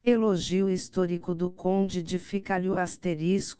Elogio histórico do Conde de Ficalho *******,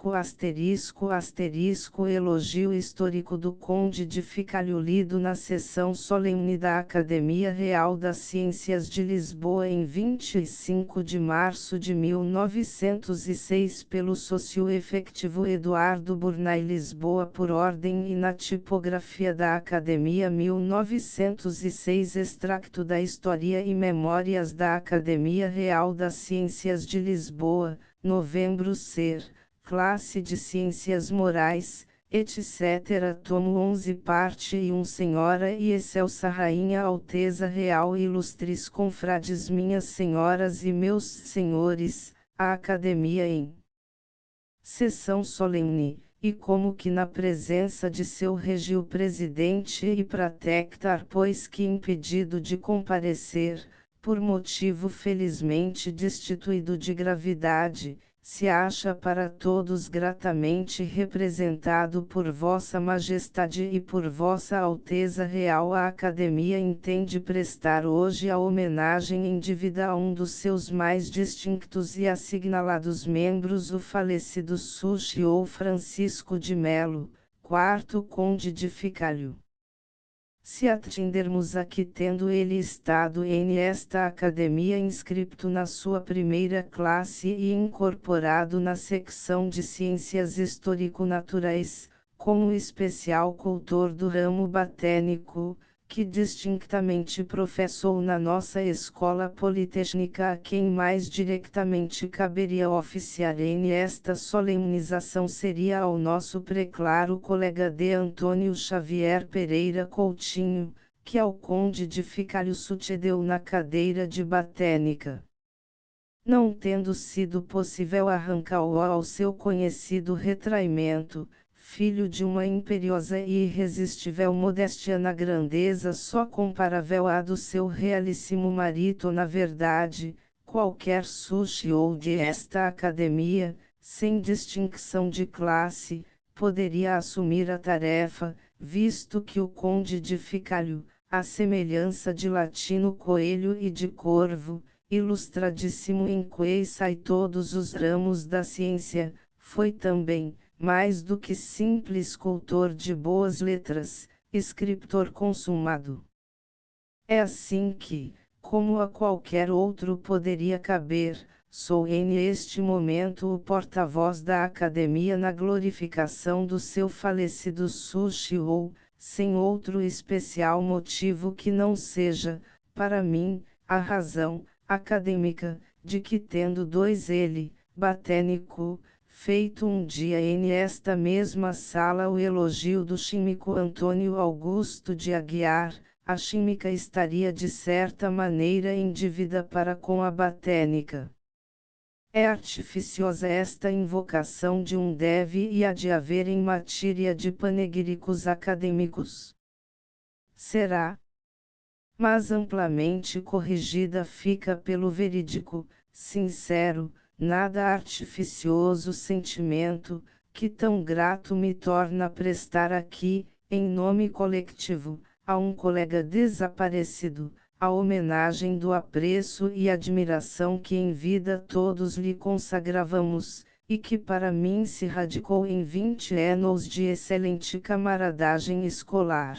elogio histórico do Conde de Ficalho lido na sessão solene da Academia Real das Ciências de Lisboa em 25 de março de 1906 pelo sócio-efetivo Eduardo Burnay Lisboa por ordem e na tipografia da Academia 1906 extracto da História e Memórias da Academia Real das Ciências de Lisboa, novembro ser, classe de Ciências Morais, etc. Tomo 11 parte e 1 Senhora e Excelsa Rainha Alteza Real Ilustres Confrades Minhas Senhoras e Meus Senhores, a Academia em sessão solene, e como que na presença de seu regio presidente e praetectar pois que impedido de comparecer, por motivo felizmente destituído de gravidade, se acha para todos gratamente representado por Vossa Majestade e por Vossa Alteza Real. A Academia entende prestar hoje a homenagem indevida a um dos seus mais distintos e assinalados membros, o falecido Suchy Francisco de Melo, 4º Conde de Ficalho. Se atendermos a que tendo ele estado em esta academia inscrito na sua primeira classe e incorporado na secção de ciências histórico-naturais, como especial cultor do ramo botânico, que distintamente professou na nossa escola politécnica, a quem mais diretamente caberia oficiar em esta solemnização seria ao nosso preclaro colega D. Antônio Xavier Pereira Coutinho, que ao Conde de Ficalho sucedeu na cadeira de botânica. Não tendo sido possível arrancá-lo ao seu conhecido retraimento, filho de uma imperiosa e irresistível modéstia na grandeza só comparável à do seu realíssimo marido, na verdade, qualquer Suchy de esta academia, sem distinção de classe, poderia assumir a tarefa, visto que o Conde de Ficalho, à semelhança de Latino Coelho e de Corvo, ilustradíssimo em quaisai todos os ramos da ciência, foi também, mais do que simples cultor de boas letras, escritor consumado. É assim que, como a qualquer outro poderia caber, sou neste momento o porta-voz da Academia na glorificação do seu falecido Suchy sem outro especial motivo que não seja, para mim, a razão acadêmica, de que tendo ele, botânico, feito um dia esta mesma sala o elogio do químico Antônio Augusto de Aguiar, a química estaria de certa maneira em dívida para com a botânica. É artificiosa esta invocação de um deve e há de haver em matéria de panegíricos acadêmicos. Será, mas amplamente corrigida fica pelo verídico, sincero, nada artificioso sentimento, que tão grato me torna prestar aqui, em nome coletivo, a um colega desaparecido, a homenagem do apreço e admiração que em vida todos lhe consagravamos, e que para mim se radicou em 20 anos de excelente camaradagem escolar.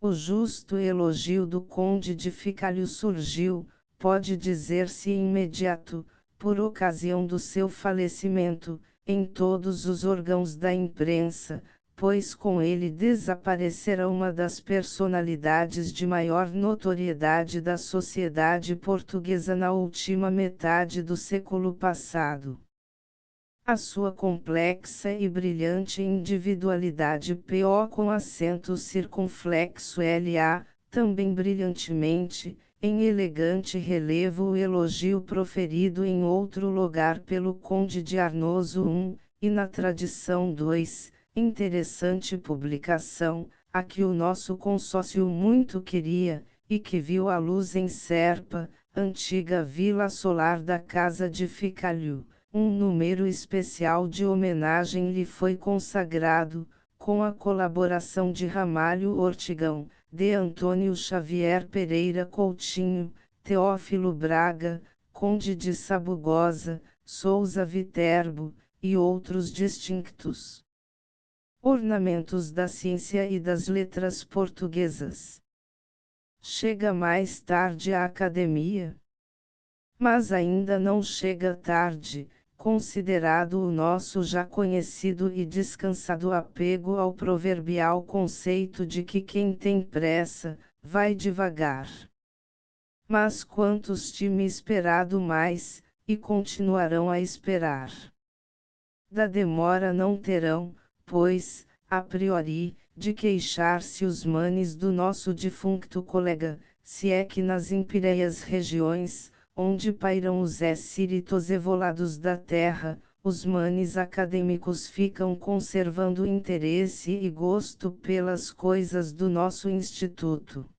O justo elogio do Conde de Ficalho surgiu, pode dizer-se imediato, por ocasião do seu falecimento, em todos os órgãos da imprensa, pois com ele desaparecera uma das personalidades de maior notoriedade da sociedade portuguesa na última metade do século passado. A sua complexa e brilhante individualidade com acento circunflexo LA, também brilhantemente, em elegante relevo o elogio proferido em outro lugar pelo Conde de Arnoso e na tradição 2, interessante publicação, a que o nosso consórcio muito queria, e que viu a luz em Serpa, antiga vila solar da Casa de Ficalho. Um número especial de homenagem lhe foi consagrado, com a colaboração de Ramalho Ortigão, de Antônio Xavier Pereira Coutinho, Teófilo Braga, Conde de Sabugosa, Souza Viterbo, e outros distintos ornamentos da ciência e das letras portuguesas. Chega mais tarde à academia. Mas ainda não chega tarde, considerado o nosso já conhecido e descansado apego ao proverbial conceito de que quem tem pressa, vai devagar. Mas quantos tinham esperado mais, e continuarão a esperar? Da demora não terão, pois, a priori, de queixar-se os manes do nosso defunto colega, se é que nas impíreas regiões, onde pairam os espíritos evolados da terra, os manes acadêmicos ficam conservando interesse e gosto pelas coisas do nosso instituto.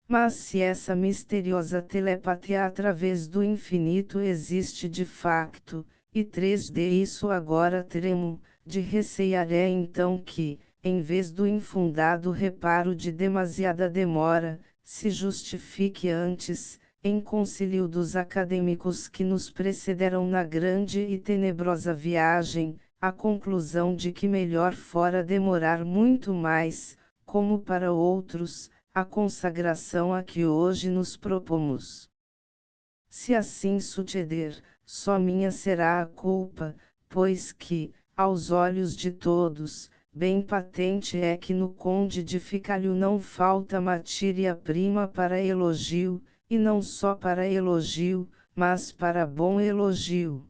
Mas se essa misteriosa telepatia através do infinito existe de facto, e 3D isso agora tremo, de recear é então que, em vez do infundado reparo de demasiada demora, se justifique antes, em concílio dos acadêmicos que nos precederam na grande e tenebrosa viagem, a conclusão de que melhor fora demorar muito mais, como para outros, a consagração a que hoje nos propomos. Se assim suceder, só minha será a culpa, pois que, aos olhos de todos, bem patente é que no Conde de Ficalho não falta matéria-prima para elogio, e não só para elogio, mas para bom elogio.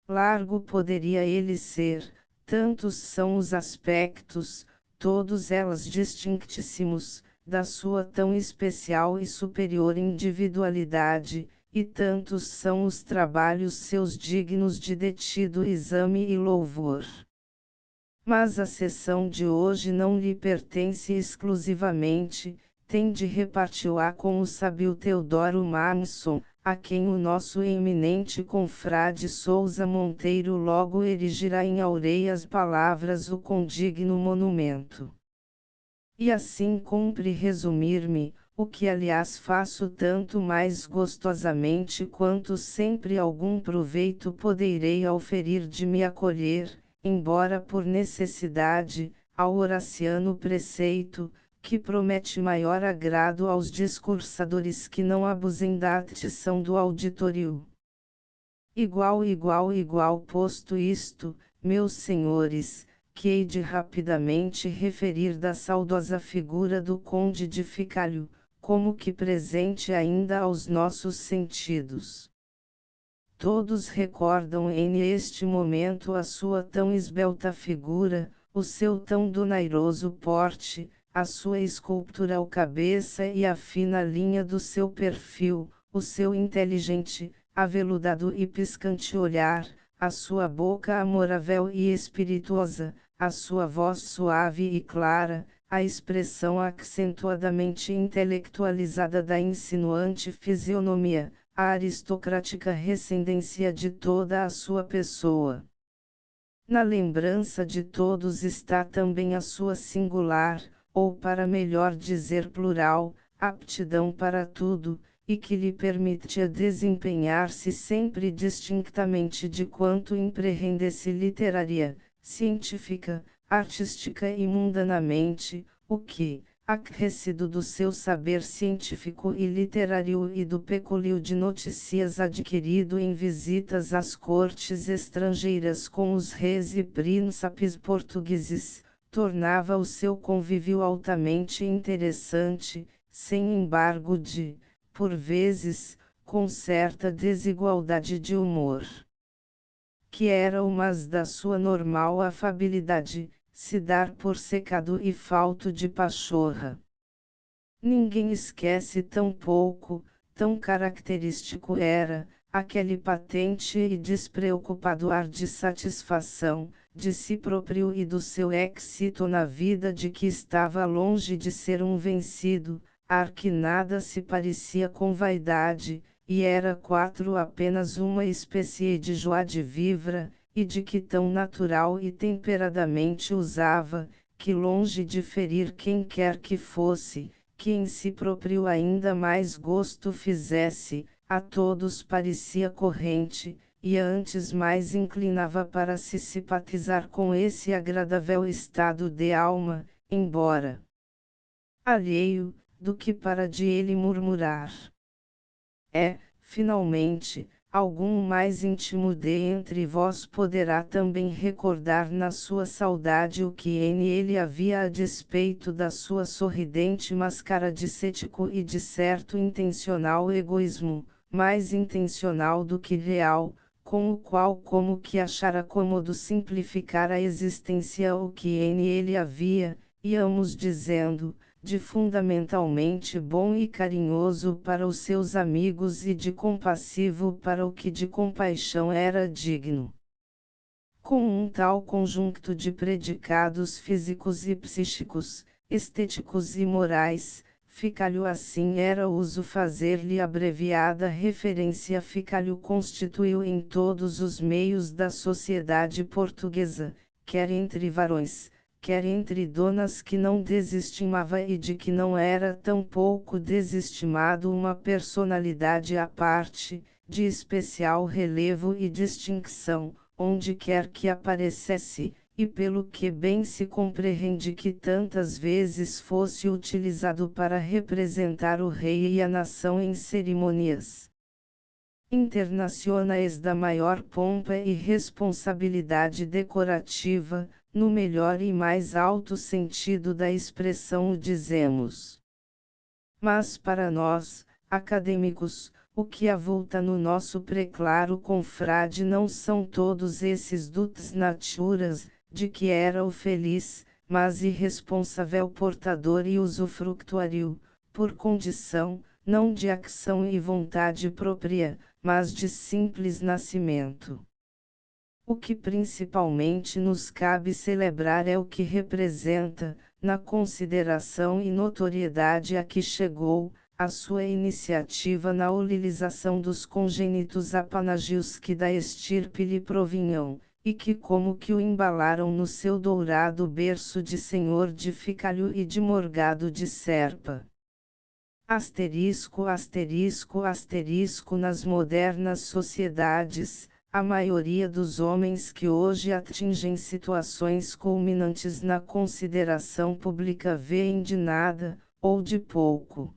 Largo poderia ele ser, tantos são os aspectos, todos elas distinctíssimos, da sua tão especial e superior individualidade, e tantos são os trabalhos seus dignos de detido exame e louvor. Mas a sessão de hoje não lhe pertence exclusivamente, tem de reparti-la com o sábio Teodoro Manson, a quem o nosso eminente confrade Souza Monteiro logo erigirá em aureias palavras o condigno monumento. E assim cumpre resumir-me, o que aliás faço tanto mais gostosamente quanto sempre algum proveito poderei auferir de me acolher, embora por necessidade, ao Horaciano preceito, que promete maior agrado aos discursadores que não abusem da atição do auditório. Igual posto isto, meus senhores, que hei de rapidamente referir da saudosa figura do Conde de Ficalho, como que presente ainda aos nossos sentidos. Todos recordam neste momento a sua tão esbelta figura, o seu tão donairoso porte, a sua escultural cabeça e a fina linha do seu perfil, o seu inteligente, aveludado e piscante olhar, a sua boca amorável e espirituosa, a sua voz suave e clara, a expressão acentuadamente intelectualizada da insinuante fisionomia, a aristocrática recendência de toda a sua pessoa. Na lembrança de todos está também a sua singular, ou para melhor dizer plural, aptidão para tudo, e que lhe permitia desempenhar-se sempre distintamente de quanto empreendesse literária, científica, artística e mundanamente, o que, acrescido do seu saber científico e literário e do pecúlio de notícias adquirido em visitas às cortes estrangeiras com os reis e príncipes portugueses, tornava o seu convívio altamente interessante, sem embargo de, por vezes, com certa desigualdade de humor. Que era o mas da sua normal afabilidade, se dar por secado e falto de pachorra. Ninguém esquece tão pouco, tão característico era, aquele patente e despreocupado ar de satisfação, de si próprio e do seu êxito na vida de que estava longe de ser um vencido, ar que nada se parecia com vaidade, e era apenas uma espécie de joie de vivre, e de que tão natural e temperadamente usava, que longe de ferir quem quer que fosse, que em si próprio ainda mais gosto fizesse, a todos parecia corrente, e antes mais inclinava para se simpatizar com esse agradável estado de alma, embora alheio, do que para de ele murmurar. Finalmente, algum mais íntimo de entre vós poderá também recordar na sua saudade o que em ele havia a despeito da sua sorridente máscara de cético e de certo intencional egoísmo, mais intencional do que real, com o qual como que achara cômodo simplificar a existência o que em ele havia, íamos dizendo, de fundamentalmente bom e carinhoso para os seus amigos e de compassivo para o que de compaixão era digno. Com um tal conjunto de predicados físicos e psíquicos, estéticos e morais, fica-lhe assim era uso fazer-lhe abreviada referência. Fica-lhe constituiu em todos os meios da sociedade portuguesa, quer entre varões, quer entre donas que não desestimava e de que não era tão pouco desestimado uma personalidade à parte, de especial relevo e distinção, onde quer que aparecesse, e pelo que bem se compreende que tantas vezes fosse utilizado para representar o rei e a nação em cerimônias internacionais da maior pompa e responsabilidade decorativa, no melhor e mais alto sentido da expressão o dizemos. Mas para nós, acadêmicos, o que avulta no nosso preclaro confrade não são todos esses dutes naturas, de que era o feliz, mas irresponsável portador e usufructuário, por condição, não de ação e vontade própria, mas de simples nascimento. O que principalmente nos cabe celebrar é o que representa, na consideração e notoriedade a que chegou, a sua iniciativa na olilização dos congênitos apanágios que da estirpe lhe provinham, e que como que o embalaram no seu dourado berço de senhor de ficalho e de morgado de serpa. Asterisco, asterisco, asterisco. Nas modernas sociedades, a maioria dos homens que hoje atingem situações culminantes na consideração pública vêem de nada, ou de pouco.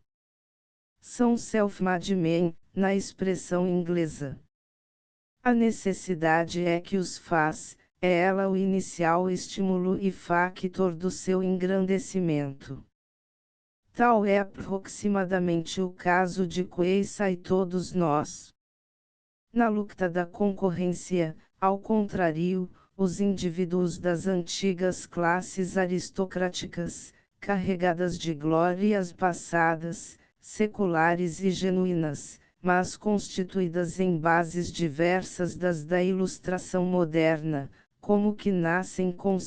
São self-made men, na expressão inglesa. A necessidade é que os faz, é ela o inicial estímulo e factor do seu engrandecimento. Tal é aproximadamente o caso de Queissa e todos nós. Na luta da concorrência, ao contrário, os indivíduos das antigas classes aristocráticas, carregadas de glórias passadas, seculares e genuínas, mas constituídas em bases diversas das da ilustração moderna, como que nascem com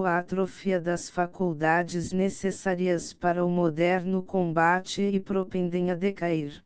a atrofia das faculdades necessárias para o moderno combate e propendem a decair.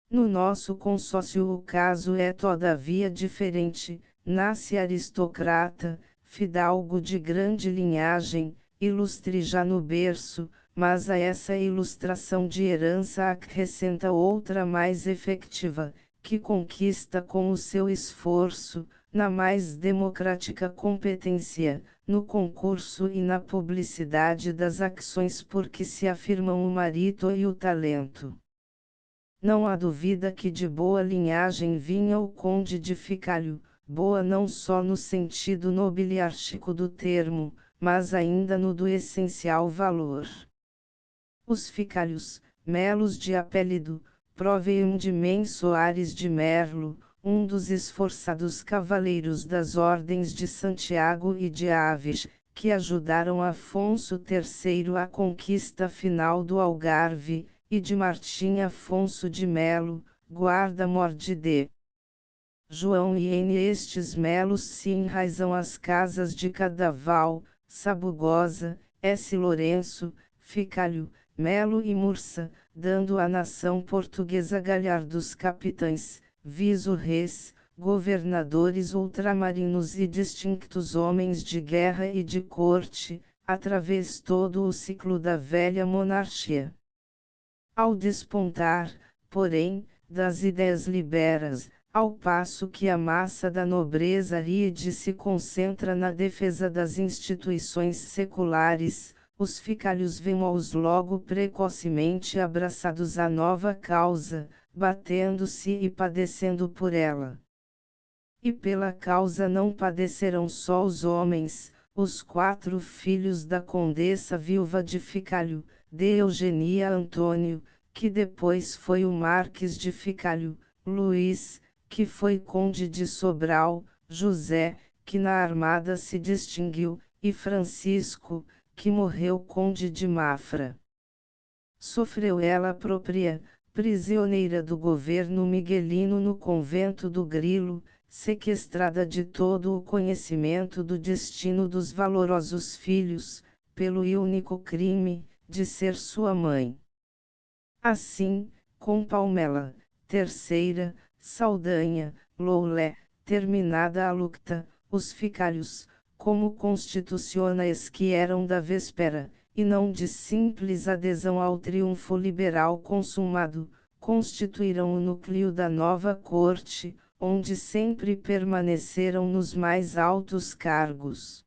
No nosso consórcio o caso é todavia diferente, nasce aristocrata, fidalgo de grande linhagem, ilustre já no berço, mas a essa ilustração de herança acrescenta outra mais efetiva, que conquista com o seu esforço, na mais democrática competência, no concurso e na publicidade das ações por que se afirmam o mérito e o talento. Não há dúvida que de boa linhagem vinha o conde de Ficalho, boa não só no sentido nobiliártico do termo, mas ainda no do essencial valor. Os Ficalhos, melos de apelido, proveiam de Men Soares de Merlo, um dos esforçados cavaleiros das ordens de Santiago e de Aves, que ajudaram Afonso III à conquista final do Algarve, e de Martim Afonso de Melo, guarda-mor de João, e em estes melos se enraizam as casas de Cadaval, Sabugosa, S. Lourenço, Ficalho, Melo e Mursa, dando à nação portuguesa galhardos capitães, vice-reis, governadores ultramarinos e distintos homens de guerra e de corte, através todo o ciclo da velha monarquia. Ao despontar, porém, das ideias liberas, ao passo que a massa da nobreza ríade se concentra na defesa das instituições seculares, os ficários vêm-os logo precocemente abraçados à nova causa, batendo-se e padecendo por ela. E pela causa não padecerão só os homens, os 4 filhos da condessa viúva de Ficalho, de Eugenia Antônio, que depois foi o Marques de Ficalho, Luís, que foi conde de Sobral, José, que na armada se distinguiu, e Francisco, que morreu conde de Mafra. Sofreu ela própria, prisioneira do governo miguelino no convento do Grilo, sequestrada de todo o conhecimento do destino dos valorosos filhos, pelo único crime, de ser sua mãe. Assim, com Palmela, terceira, Saldanha, Loulé, terminada a lucta, os ficários, como constitucionais que eram da véspera, e não de simples adesão ao triunfo liberal consumado, constituíram o núcleo da nova corte, onde sempre permaneceram nos mais altos cargos.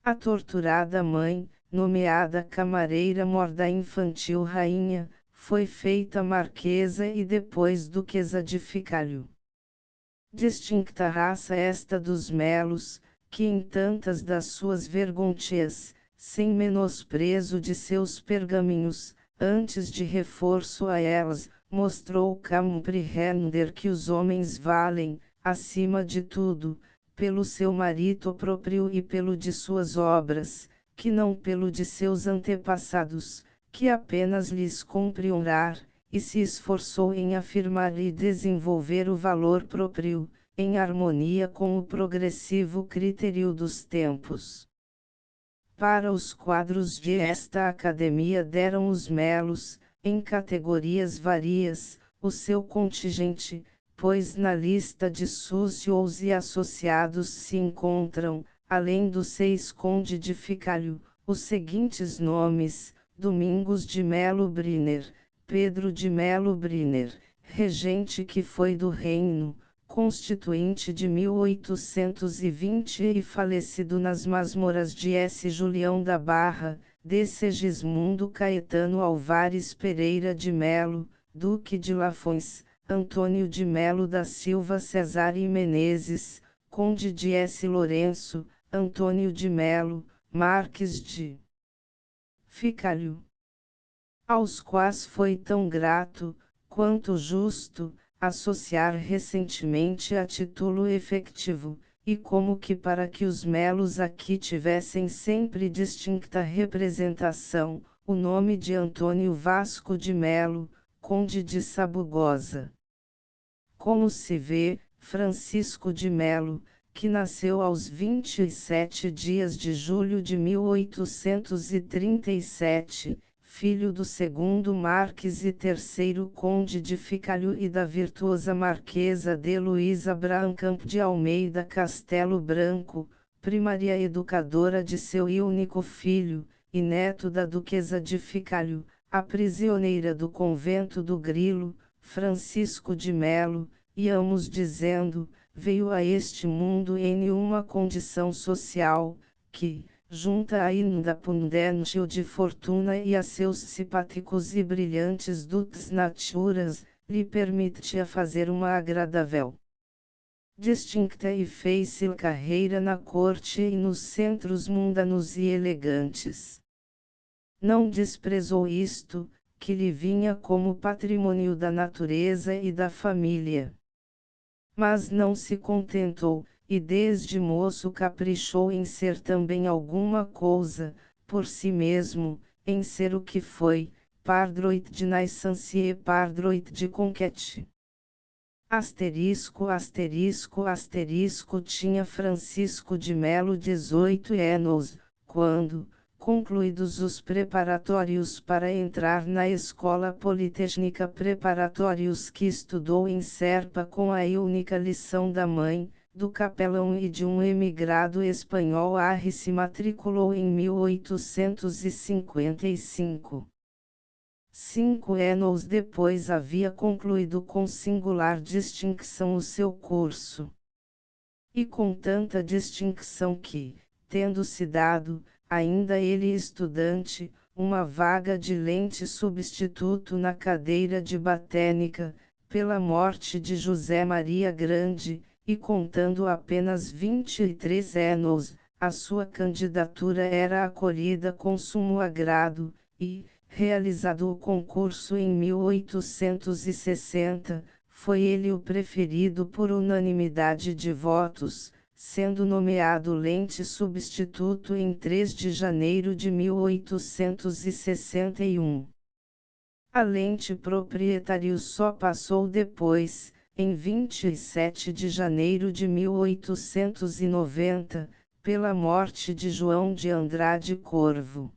A torturada mãe, nomeada camareira-mor da infantil rainha, foi feita marquesa e depois duquesa de Ficalho. Distinta raça esta dos Melos, que em tantas das suas vergontias, sem menosprezo de seus pergaminhos, antes de reforço a elas, mostrou compreender que os homens valem, acima de tudo, pelo seu mérito próprio e pelo de suas obras, que não pelo de seus antepassados, que apenas lhes cumpre honrar, e se esforçou em afirmar e desenvolver o valor próprio, em harmonia com o progressivo critério dos tempos. Para os quadros de esta academia deram os Melos, em categorias várias, o seu contingente, pois na lista de súcios e associados se encontram, além dos 6 conde de Ficalho, os seguintes nomes: Domingos de Melo Briner, Pedro de Melo Briner, regente que foi do reino, constituinte de 1820 e falecido nas masmoras de S. Julião da Barra, D. Segismundo Caetano Alvares Pereira de Melo, Duque de Lafões, Antônio de Melo da Silva Cesar e Menezes, Conde de S. Lourenço, Antônio de Melo, Marques de Ficalho, aos quais foi tão grato, quanto justo, associar recentemente a título efetivo, e como que para que os Melos aqui tivessem sempre distinta representação, o nome de Antônio Vasco de Melo, Conde de Sabugosa. Como se vê, Francisco de Melo, que nasceu aos 27 dias de julho de 1837, filho do segundo Marques e terceiro Conde de Ficalho e da virtuosa Marquesa de Luísa Brancamp de Almeida Castelo Branco, primária educadora de seu único filho, e neto da Duquesa de Ficalho, a prisioneira do convento do Grilo, Francisco de Melo, íamos dizendo, veio a este mundo em uma condição social, que, junta à independência de fortuna e a seus simpáticos e brilhantes dotes naturas, lhe permitia fazer uma agradável, distinta e fácil carreira na corte e nos centros mundanos e elegantes. Não desprezou isto, que lhe vinha como patrimônio da natureza e da família. Mas não se contentou, e desde moço caprichou em ser também alguma coisa, por si mesmo, em ser o que foi, pardroit de naissance e pardroit de conquête. Tinha Francisco de Melo 18 anos, quando, concluídos os preparatórios para entrar na Escola Politécnica Preparatórios que estudou em Serpa com a única lição da mãe, do capelão e de um emigrado espanhol se matriculou em 1855. 5 anos depois havia concluído com singular distinção o seu curso. E com tanta distinção que, tendo-se dado, ainda ele estudante, uma vaga de lente substituto na cadeira de botânica, pela morte de José Maria Grande, e contando apenas 23 anos, a sua candidatura era acolhida com sumo agrado, e, realizado o concurso em 1860, foi ele o preferido por unanimidade de votos, sendo nomeado lente substituto em 3 de janeiro de 1861. A lente proprietário só passou depois, em 27 de janeiro de 1890, pela morte de João de Andrade Corvo.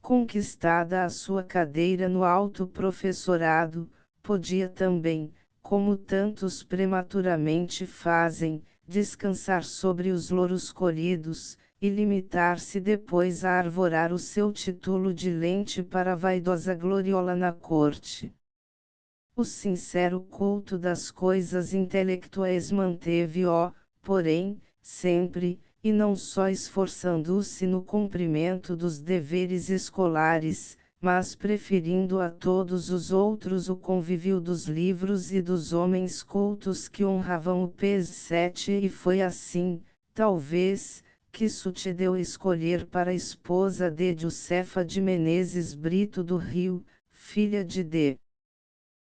Conquistada a sua cadeira no alto professorado, podia também, como tantos prematuramente fazem, descansar sobre os louros colhidos, e limitar-se depois a arvorar o seu título de lente para a vaidosa gloriola na corte. O sincero culto das coisas intelectuais manteve-o, porém, sempre, e não só esforçando-se no cumprimento dos deveres escolares, mas preferindo a todos os outros o convívio dos livros e dos homens cultos que honravam o PS7, e foi assim, talvez, que sucedeu escolher para esposa de Josefa de Menezes Brito do Rio, filha de D.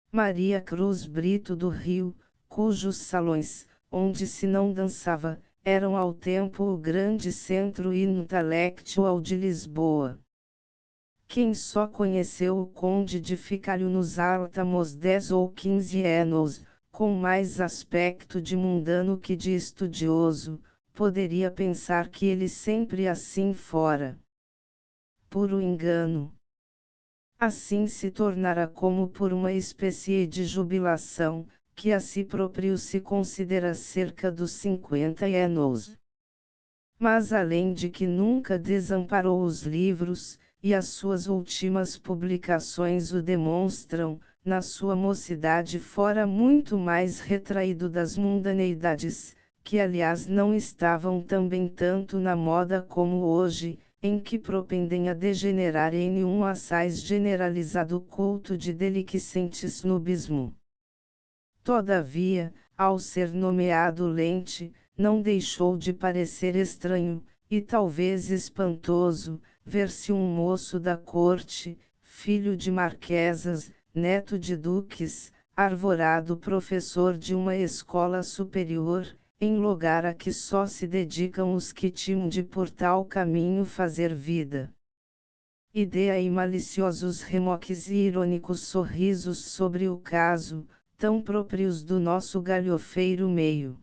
Maria Cruz Brito do Rio, cujos salões, onde se não dançava, eram ao tempo o grande centro intelectual de Lisboa. Quem só conheceu o conde de Ficário nos últimos 10 ou 15 anos, com mais aspecto de mundano que de estudioso, poderia pensar que ele sempre assim fora. Puro engano. Assim se tornara como por uma espécie de jubilação, que a si próprio se considera cerca dos 50 anos. Mas além de que nunca desamparou os livros, e as suas últimas publicações o demonstram, na sua mocidade fora muito mais retraído das mundaneidades, que aliás não estavam também tanto na moda como hoje, em que propendem a degenerar em um assaz generalizado culto de deliquescente snobismo. Todavia, ao ser nomeado lente, não deixou de parecer estranho, e talvez espantoso, ver-se um moço da corte, filho de marquesas, neto de duques, arvorado professor de uma escola superior, em lugar a que só se dedicam os que tinham de por tal caminho fazer vida. E dê aí maliciosos remoques e irônicos sorrisos sobre o caso, tão próprios do nosso galhofeiro meio.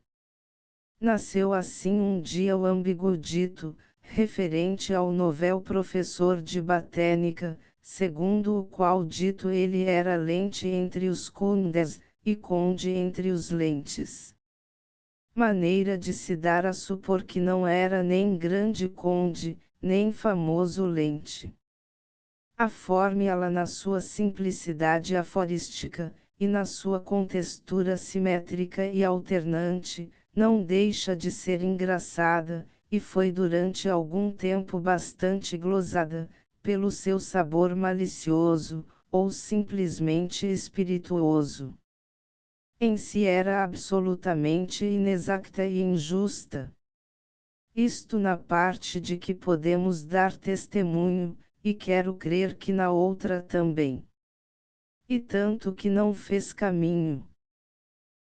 Nasceu assim um dia o ambíguo dito, referente ao novel professor de botânica, segundo o qual dito ele era lente entre os condes, e conde entre os lentes. Maneira de se dar a supor que não era nem grande conde, nem famoso lente. A fórmula na sua simplicidade aforística, e na sua contextura simétrica e alternante, não deixa de ser engraçada, e foi durante algum tempo bastante glosada, pelo seu sabor malicioso, ou simplesmente espirituoso. Em si era absolutamente inexacta e injusta. Isto na parte de que podemos dar testemunho, e quero crer que na outra também. E tanto que não fez caminho.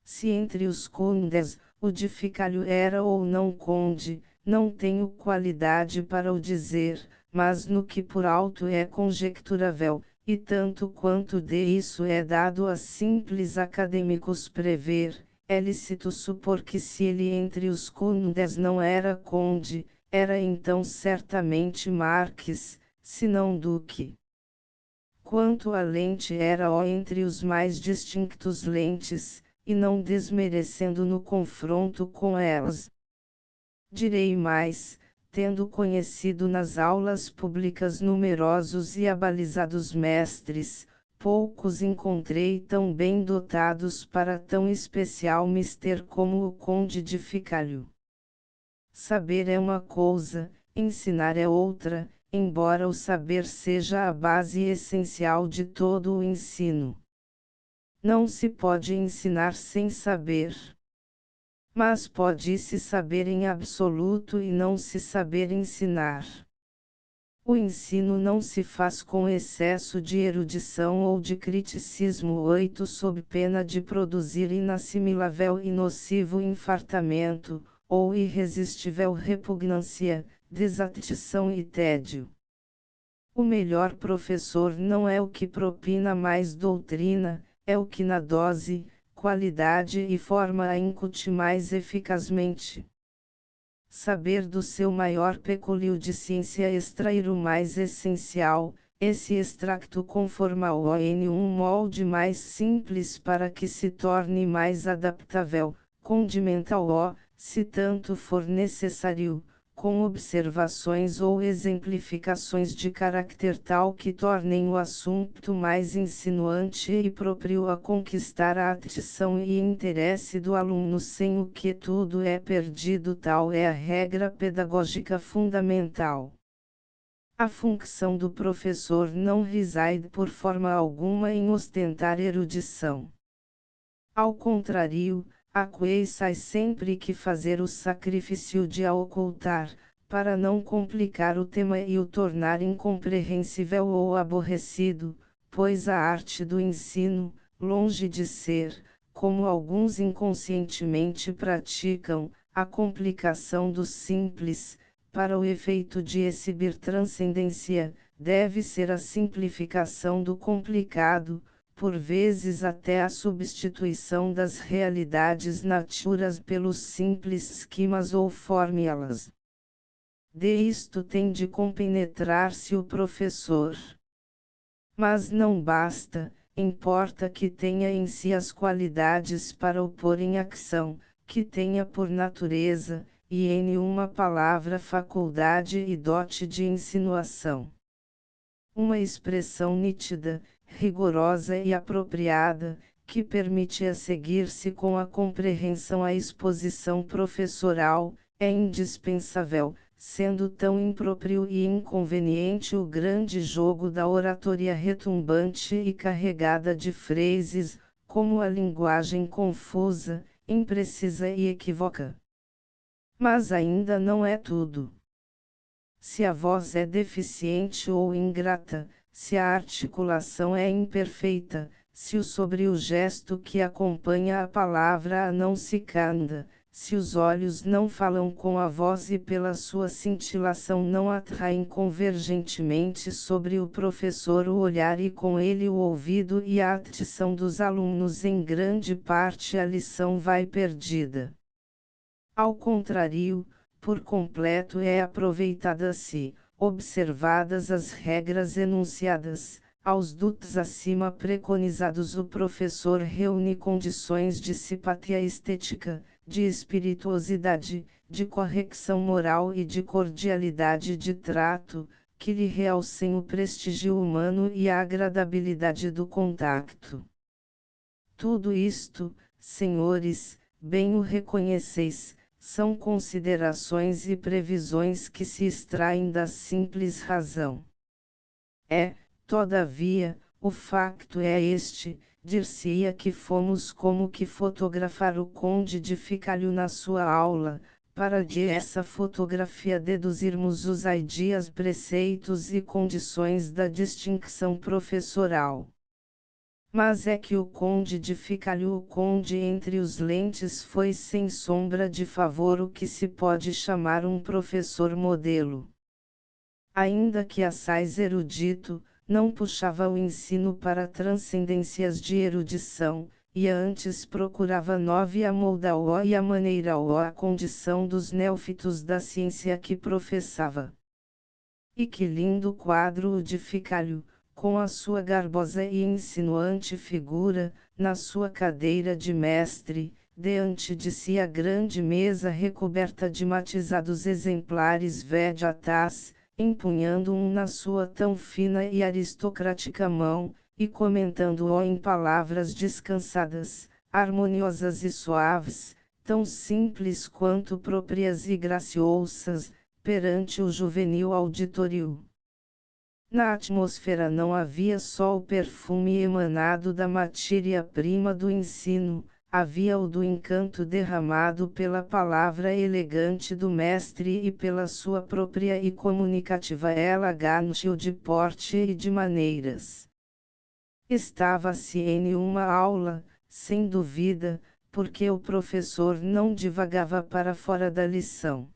Se entre os condes, o de Ficário era ou não conde, não tenho qualidade para o dizer, mas no que por alto é conjecturável, e tanto quanto de isso é dado a simples acadêmicos prever, é lícito supor que se ele entre os condes não era conde, era então certamente marques, se não duque. Quanto a lente era entre os mais distintos lentes, e não desmerecendo no confronto com elas. Direi mais, tendo conhecido nas aulas públicas numerosos e abalizados mestres, poucos encontrei tão bem dotados para tão especial mister como o conde de Ficalho. Saber é uma coisa, ensinar é outra, embora o saber seja a base essencial de todo o ensino. Não se pode ensinar sem saber. Mas pode-se saber em absoluto e não se saber ensinar. O ensino não se faz com excesso de erudição ou de criticismo 8 sob pena de produzir inassimilável e nocivo infartamento, ou irresistível repugnância, desatição e tédio. O melhor professor não é o que propina mais doutrina, é o que na dose, qualidade e forma a incute mais eficazmente. Saber do seu maior pecúlio de ciência extrair o mais essencial, esse extracto conforma o em um molde mais simples para que se torne mais adaptável, condimental-o, se tanto for necessário, com observações ou exemplificações de caráter tal que tornem o assunto mais insinuante e próprio a conquistar a atenção e interesse do aluno, sem o que tudo é perdido. Tal é a regra pedagógica fundamental. A função do professor não reside por forma alguma em ostentar erudição. Ao contrário, a quei sai sempre que fazer o sacrifício de a ocultar, para não complicar o tema e o tornar incompreensível ou aborrecido, pois a arte do ensino, longe de ser, como alguns inconscientemente praticam, a complicação do simples, para o efeito de exibir transcendência, deve ser a simplificação do complicado, por vezes até a substituição das realidades naturais pelos simples esquemas ou fórmulas. De isto tem de compenetrar-se o professor. Mas não basta, importa que tenha em si as qualidades para o pôr em ação, que tenha por natureza, e em uma palavra faculdade e dote de insinuação. Uma expressão nítida, rigorosa e apropriada, que permite a seguir-se com a compreensão à exposição professoral, é indispensável, sendo tão impróprio e inconveniente o grande jogo da oratória retumbante e carregada de frases, como a linguagem confusa, imprecisa e equívoca. Mas ainda não é tudo. Se a voz é deficiente ou ingrata, se a articulação é imperfeita, se o sobre o gesto que acompanha a palavra não se canda, se os olhos não falam com a voz e pela sua cintilação não atraem convergentemente sobre o professor o olhar e com ele o ouvido e a atenção dos alunos, em grande parte a lição vai perdida. Ao contrário, por completo é aproveitada se, observadas as regras enunciadas, aos dutos acima preconizados, o professor reúne condições de simpatia estética, de espirituosidade, de correção moral e de cordialidade de trato, que lhe realcem o prestígio humano e a agradabilidade do contacto. Tudo isto, senhores, bem o reconheceis, são considerações e previsões que se extraem da simples razão. Todavia, o facto é este, dir-se-ia que fomos como que fotografar o conde de Ficalho na sua aula, para de essa fotografia deduzirmos os ideais, preceitos e condições da distinção professoral. Mas é que o conde de Ficalho, o conde entre os lentes, foi sem sombra de favor o que se pode chamar um professor modelo. Ainda que assaz erudito, não puxava o ensino para transcendências de erudição, e antes procurava nove amoldá-o e amaneirá-o à condição dos néofitos da ciência que professava. E que lindo quadro o de Ficalho, com a sua garbosa e insinuante figura, na sua cadeira de mestre, diante de si a grande mesa recoberta de matizados exemplares vegetais, empunhando um na sua tão fina e aristocrática mão, e comentando-o em palavras descansadas, harmoniosas e suaves, tão simples quanto próprias e graciosas, perante o juvenil auditório. Na atmosfera não havia só o perfume emanado da matéria-prima do ensino, havia o do encanto derramado pela palavra elegante do mestre e pela sua própria e comunicativa elegância de porte e de maneiras. Estava-se em uma aula, sem dúvida, porque o professor não divagava para fora da lição.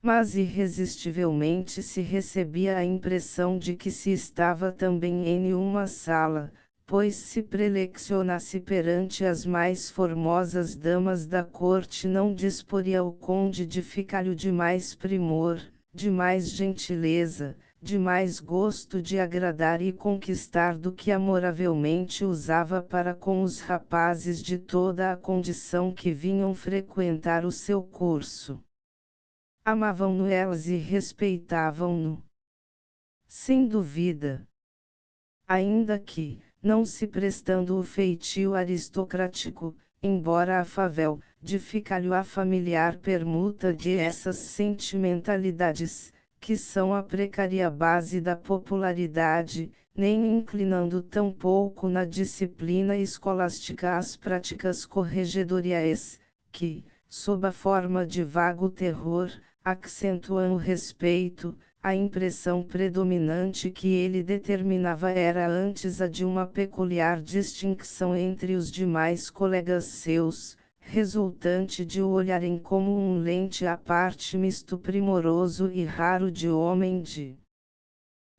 Mas irresistivelmente se recebia a impressão de que se estava também em uma sala, pois se preleccionasse perante as mais formosas damas da corte não disporia o conde de Ficalho de mais primor, de mais gentileza, de mais gosto de agradar e conquistar do que amoravelmente usava para com os rapazes de toda a condição que vinham frequentar o seu curso. Amavam-no elas e respeitavam-no. Sem dúvida. Ainda que, não se prestando o feitio aristocrático, embora afável, de Ficalho a familiar permuta de essas sentimentalidades, que são a precária base da popularidade, nem inclinando tão pouco na disciplina escolástica às práticas corregedoriais, que, sob a forma de vago terror, acentuam o respeito, a impressão predominante que ele determinava era antes a de uma peculiar distinção entre os demais colegas seus, resultante de o olharem como um lente à parte misto primoroso e raro de homem de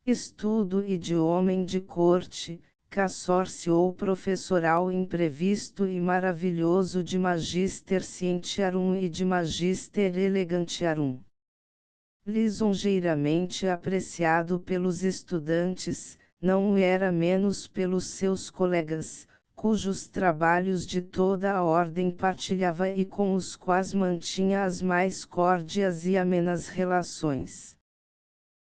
estudo e de homem de corte, caçorce ou professoral imprevisto e maravilhoso de magister scientiarum e de magister elegantiarum. Lisonjeiramente apreciado pelos estudantes, não o era menos pelos seus colegas, cujos trabalhos de toda a ordem partilhava e com os quais mantinha as mais cordiais e amenas relações.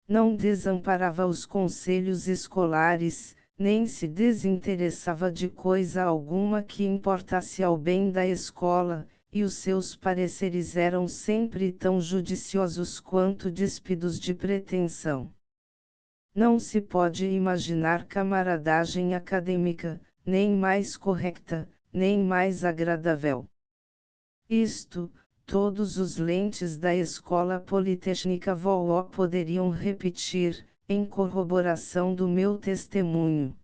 Não desamparava os conselhos escolares, nem se desinteressava de coisa alguma que importasse ao bem da escola, e os seus pareceres eram sempre tão judiciosos quanto despidos de pretensão. Não se pode imaginar camaradagem acadêmica, nem mais correcta, nem mais agradável. Isto, todos os lentes da Escola Politécnica VOO poderiam repetir, em corroboração do meu testemunho.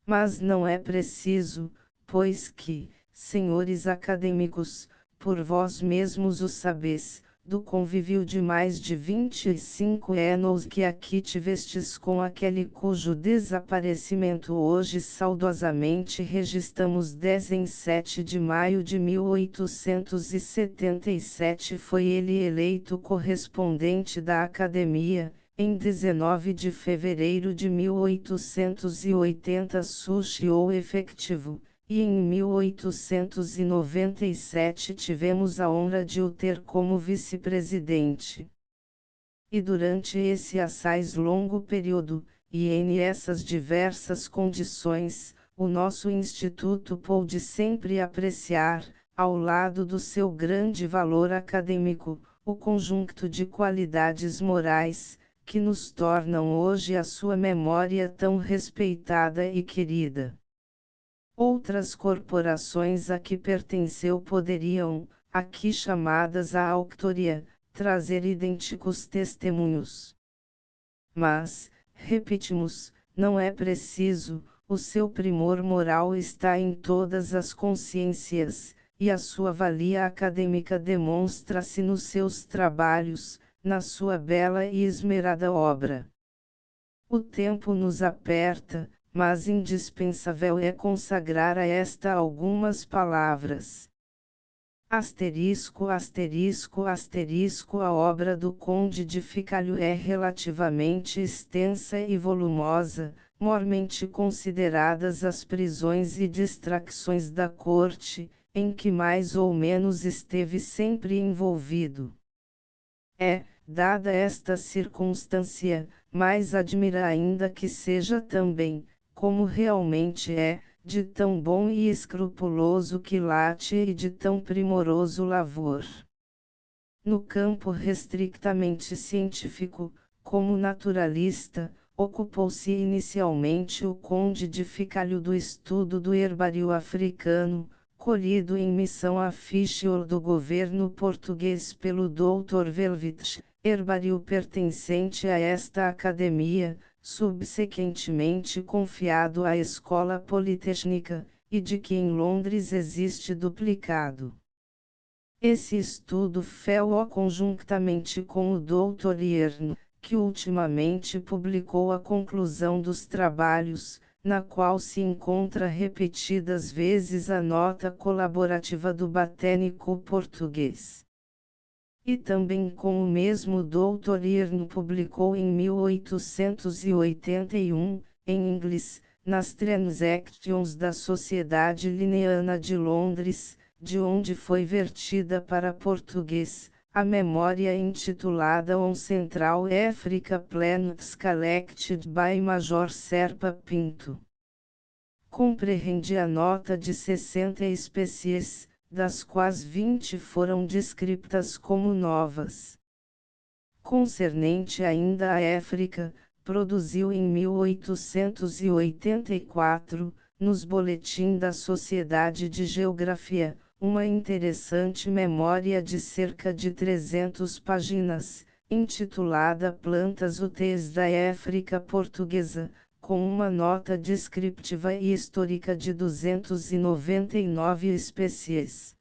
Mas não é preciso, pois que, senhores acadêmicos, por vós mesmos o sabeis, do convívio de mais de 25 anos que aqui tivestes com aquele cujo desaparecimento hoje saudosamente registramos 10 em 7 de maio de 1877 foi ele eleito correspondente da Academia, em 19 de fevereiro de 1880 suscitou efetivo, e em 1897 tivemos a honra de o ter como vice-presidente. E durante esse assaz longo período, e em essas diversas condições, o nosso Instituto pôde sempre apreciar, ao lado do seu grande valor acadêmico, o conjunto de qualidades morais, que nos tornam hoje a sua memória tão respeitada e querida. Outras corporações a que pertenceu poderiam, aqui chamadas à autoria, trazer idênticos testemunhos. Mas, repetimos, não é preciso, o seu primor moral está em todas as consciências, e a sua valia acadêmica demonstra-se nos seus trabalhos, na sua bela e esmerada obra. O tempo nos aperta, mas indispensável é consagrar a esta algumas palavras. Asterisco, asterisco, asterisco. A obra do Conde de Ficalho é relativamente extensa e volumosa, mormente consideradas as prisões e distrações da corte, em que mais ou menos esteve sempre envolvido. Dada esta circunstância, mais admira ainda que seja também, como realmente é, de tão bom e escrupuloso quilate e de tão primoroso lavor. No campo restritamente científico, como naturalista, ocupou-se inicialmente o conde de Ficalho do estudo do herbário africano, colhido em missão a Fischer do governo português pelo Dr. Velvich, herbário pertencente a esta academia, subsequentemente confiado à Escola Politécnica, e de que em Londres existe duplicado. Esse estudo fê-lo conjuntamente com o Dr. Iern, que ultimamente publicou a conclusão dos trabalhos, na qual se encontra repetidas vezes a nota colaborativa do botânico português. E também com o mesmo Dr. Iern publicou em 1881, em inglês, nas Transactions da Sociedade Linneana de Londres, de onde foi vertida para português, a memória intitulada On Central Africa Plants Collected by Major Serpa Pinto. Compreende a nota de 60 espécies, das quais 20 foram descritas como novas. Concernente ainda à África, produziu em 1884, nos Boletim da Sociedade de Geografia, uma interessante memória de cerca de 300 páginas, intitulada Plantas úteis da África Portuguesa, com uma nota descritiva e histórica de 299 espécies.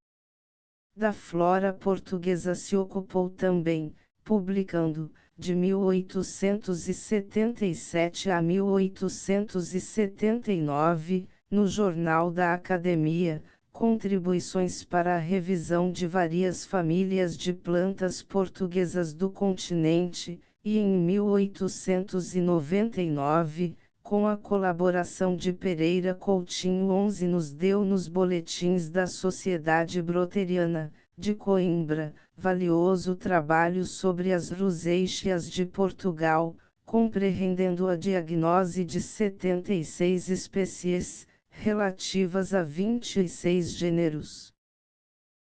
Da flora portuguesa se ocupou também, publicando, de 1877 a 1879, no Jornal da Academia, contribuições para a revisão de várias famílias de plantas portuguesas do continente, e em 1899, com a colaboração de Pereira Coutinho XI nos deu nos Boletins da Sociedade Broteriana, de Coimbra, valioso trabalho sobre as roséias de Portugal, compreendendo a diagnose de 76 espécies, relativas a 26 gêneros.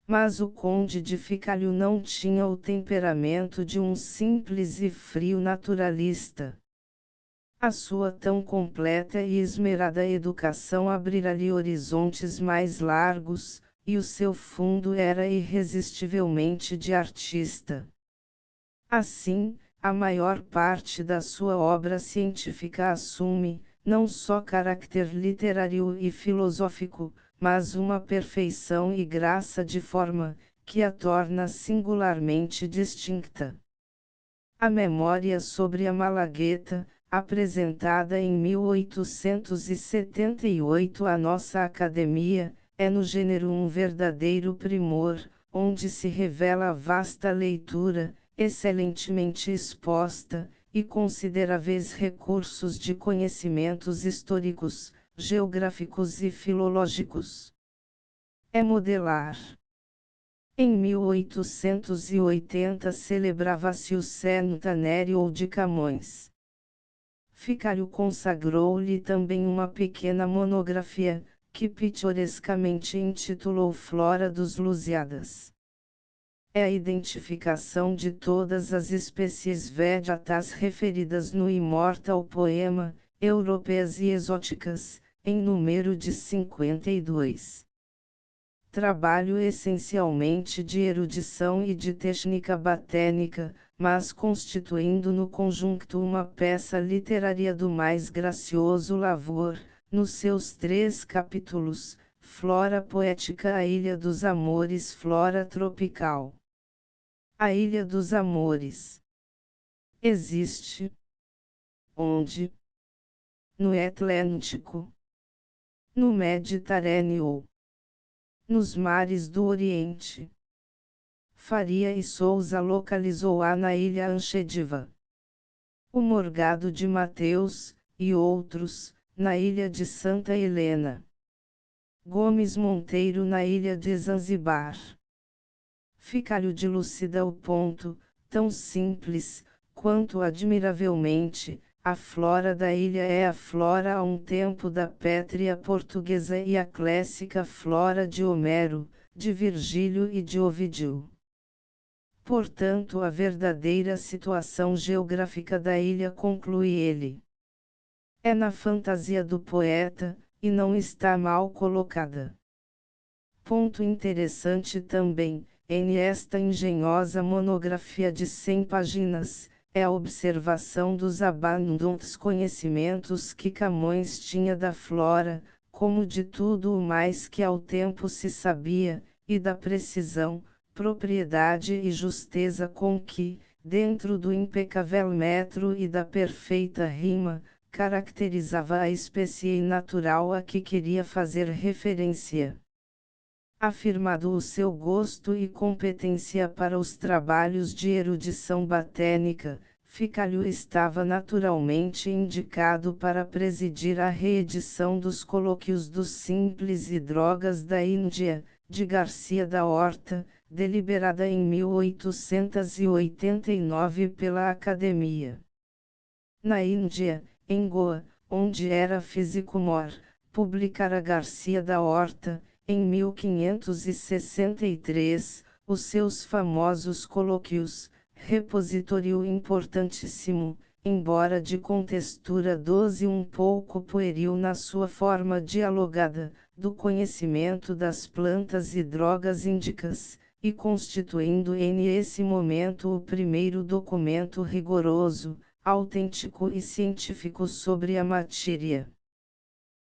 Mas o conde de Ficalho não tinha o temperamento de um simples e frio naturalista. A sua tão completa e esmerada educação abrira-lhe horizontes mais largos, e o seu fundo era irresistivelmente de artista. Assim, a maior parte da sua obra científica assume, não só caráter literário e filosófico, mas uma perfeição e graça de forma, que a torna singularmente distinta. A memória sobre a Malagueta, apresentada em 1878 à nossa Academia, é no gênero um verdadeiro primor, onde se revela a vasta leitura, excelentemente exposta, e consideráveis recursos de conhecimentos históricos, geográficos e filológicos. É modelar. Em 1880 celebrava-se o Centenário de Camões. Ficalho consagrou-lhe também uma pequena monografia, que pitorescamente intitulou Flora dos Lusíadas. É a identificação de todas as espécies vegetais referidas no imortal poema, europeias e exóticas, em número de 52. Trabalho essencialmente de erudição e de técnica botânica, mas constituindo no conjunto uma peça literária do mais gracioso lavor, nos seus 3 capítulos, Flora Poética, a Ilha dos Amores, Flora Tropical. A Ilha dos Amores existe. Onde? No Atlântico, no Mediterrâneo, nos mares do Oriente. Faria e Souza localizou-a na Ilha Anchediva. O Morgado de Mateus, e outros, na Ilha de Santa Helena. Gomes Monteiro na ilha de Zanzibar. Ficalho dilucida o ponto, tão simples, quanto admiravelmente, a flora da ilha é a flora a um tempo da pétrea portuguesa e a clássica flora de Homero, de Virgílio e de Ovídio. Portanto, a verdadeira situação geográfica da ilha, conclui ele, é na fantasia do poeta, e não está mal colocada. Ponto interessante também, em esta engenhosa monografia de 100 páginas, é a observação dos abundantes conhecimentos que Camões tinha da flora, como de tudo o mais que ao tempo se sabia, e da precisão, propriedade e justeza com que, dentro do impecável metro e da perfeita rima, caracterizava a espécie natural a que queria fazer referência. Afirmado o seu gosto e competência para os trabalhos de erudição botânica, Ficalho estava naturalmente indicado para presidir a reedição dos Colóquios dos Simples e Drogas da Índia, de Garcia da Horta, deliberada em 1889 pela Academia. Na Índia, em Goa, onde era físico-mor, publicara Garcia da Horta, em 1563, os seus famosos colóquios, repositório importantíssimo, embora de contextura doce e um pouco pueril na sua forma dialogada, do conhecimento das plantas e drogas índicas, e constituindo nesse momento o primeiro documento rigoroso, autêntico e científico sobre a matéria.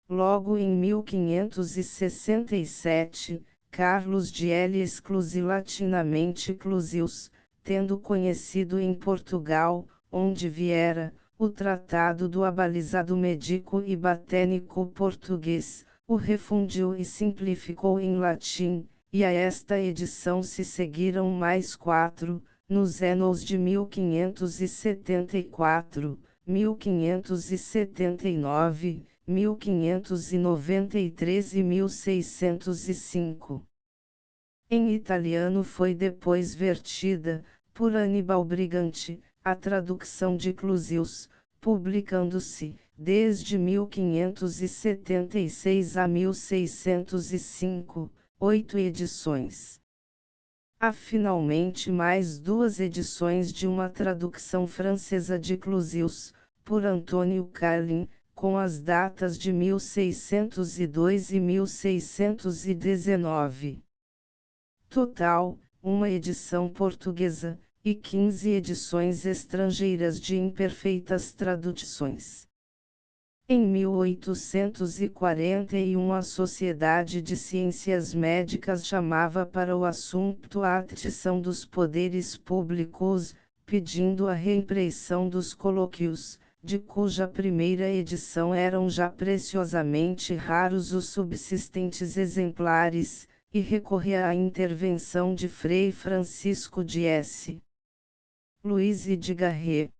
Logo em 1567, Carlos de L. exclusi latinamente Clusius, tendo conhecido em Portugal, onde viera, o tratado do abalizado médico e botânico português, o refundiu e simplificou em latim, e a esta edição se seguiram mais 4, nos anos de 1574, 1579, 1593 e 1605. Em italiano foi depois vertida, por Aníbal Brigante, a tradução de Clusius, publicando-se, desde 1576 a 1605, 8 edições. Há finalmente mais 2 edições de uma tradução francesa de Clusius, por Antônio Carlin, com as datas de 1602 e 1619. Total, uma edição portuguesa, e 15 edições estrangeiras de imperfeitas traduções. Em 1841 a Sociedade de Ciências Médicas chamava para o assunto a atenção dos poderes públicos, pedindo a reimpressão dos colóquios, de cuja primeira edição eram já preciosamente raros os subsistentes exemplares, e recorria à intervenção de Frei Francisco de S. Luiz e de Garret.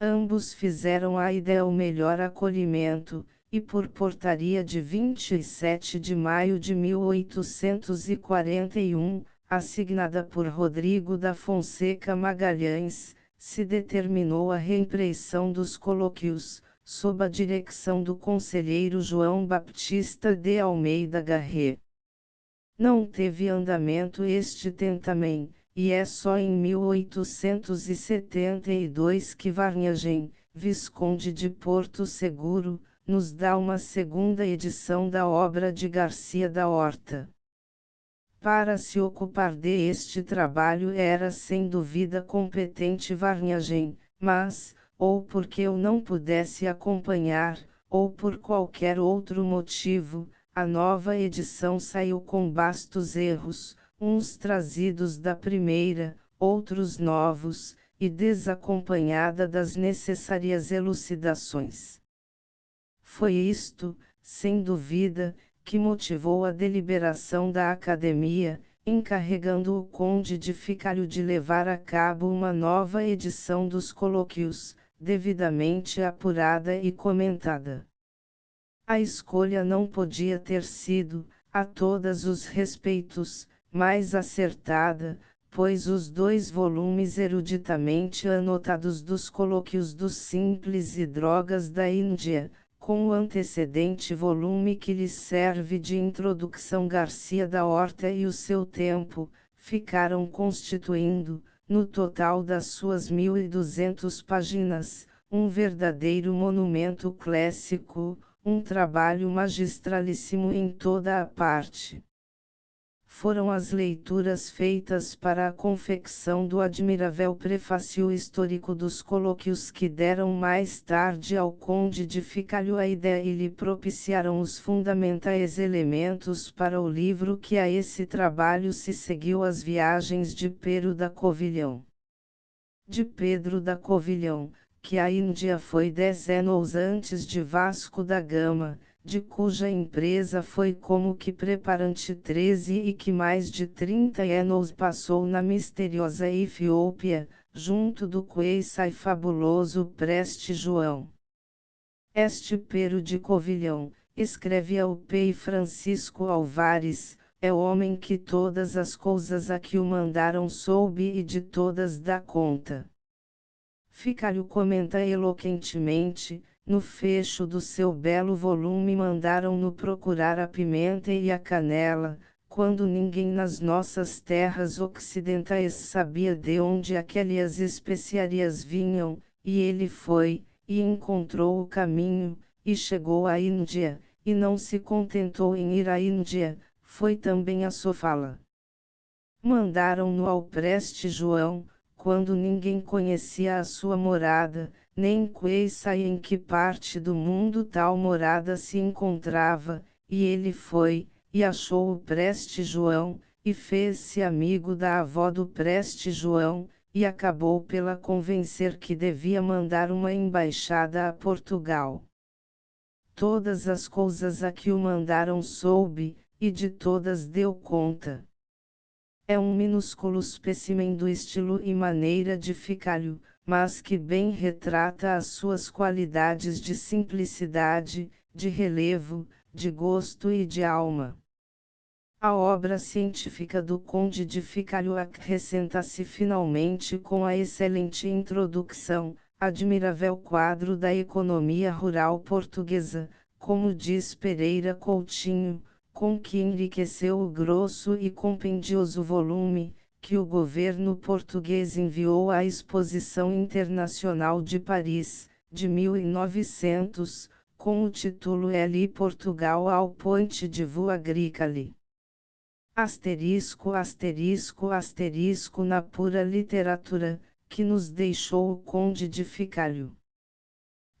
Ambos fizeram à ideia o melhor acolhimento, e por portaria de 27 de maio de 1841, assignada por Rodrigo da Fonseca Magalhães, se determinou a reimpressão dos colóquios, sob a direção do conselheiro João Baptista de Almeida Garret. Não teve andamento este tentamen, e é só em 1872 que Varnhagen, Visconde de Porto Seguro, nos dá uma segunda edição da obra de Garcia da Horta. Para se ocupar de este trabalho era sem dúvida competente Varnhagen, mas, ou porque eu não pudesse acompanhar, ou por qualquer outro motivo, a nova edição saiu com bastos erros, uns trazidos da primeira, outros novos, e desacompanhada das necessárias elucidações. Foi isto, sem dúvida, que motivou a deliberação da Academia, encarregando o Conde de Ficalho de levar a cabo uma nova edição dos colóquios, devidamente apurada e comentada. A escolha não podia ter sido, a todos os respeitos, mais acertada, pois os 2 volumes eruditamente anotados dos colóquios dos simples e drogas da Índia, com o antecedente volume que lhes serve de introdução Garcia da Horta e o seu tempo, ficaram constituindo, no total das suas 1.200 páginas, um verdadeiro monumento clássico, um trabalho magistralíssimo em toda a parte. Foram as leituras feitas para a confecção do admirável prefácio histórico dos colóquios que deram mais tarde ao Conde de Ficalho a ideia e lhe propiciaram os fundamentais elementos para o livro que a esse trabalho se seguiu as viagens de Pedro da Covilhã. De Pedro da Covilhã, que a Índia foi 10 anos antes de Vasco da Gama, de cuja empresa foi como que preparante 13 e que mais de 30 anos passou na misteriosa Etiópia, junto do Queissai fabuloso Preste João. Este Pero de Covilhã, escreve ao Pei Francisco Alvares, é o homem que todas as coisas a que o mandaram soube e de todas dá conta. Ficalho comenta eloquentemente, no fecho do seu belo volume mandaram-no procurar a pimenta e a canela, quando ninguém nas nossas terras ocidentais sabia de onde aquelas especiarias vinham, e ele foi, e encontrou o caminho, e chegou à Índia, e não se contentou em ir à Índia, foi também a Sofala. Mandaram-no ao Preste João, quando ninguém conhecia a sua morada, nem Queissai em que parte do mundo tal morada se encontrava, e ele foi, e achou o Preste João, e fez-se amigo da avó do Preste João, e acabou pela convencer que devia mandar uma embaixada a Portugal. Todas as coisas a que o mandaram soube, e de todas deu conta. É um minúsculo espécimen do estilo e maneira de Ficalho, mas que bem retrata as suas qualidades de simplicidade, de relevo, de gosto e de alma. A obra científica do Conde de Ficalho acrescenta-se finalmente com a excelente introdução, admirável quadro da economia rural portuguesa, como diz Pereira Coutinho, com que enriqueceu o grosso e compendioso volume, que o governo português enviou à Exposição Internacional de Paris, de 1900, com o título L. Portugal ao Point de Vue Agricole. Asterisco, asterisco, asterisco na pura literatura, que nos deixou o Conde de Ficalho.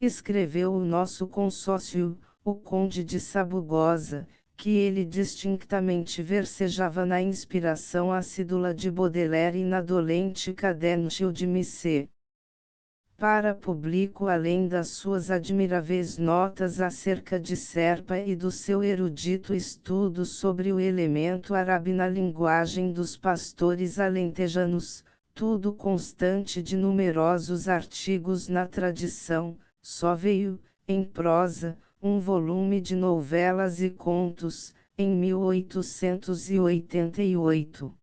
Escreveu o nosso consórcio, o Conde de Sabugosa, que ele distinctamente versejava na inspiração assídula de Baudelaire e na dolente cadência de Missé. Para público, além das suas admiráveis notas acerca de Serpa e do seu erudito estudo sobre o elemento árabe na linguagem dos pastores alentejanos, tudo constante de numerosos artigos na tradição, só veio, em prosa, um volume de novelas e contos, em 1888.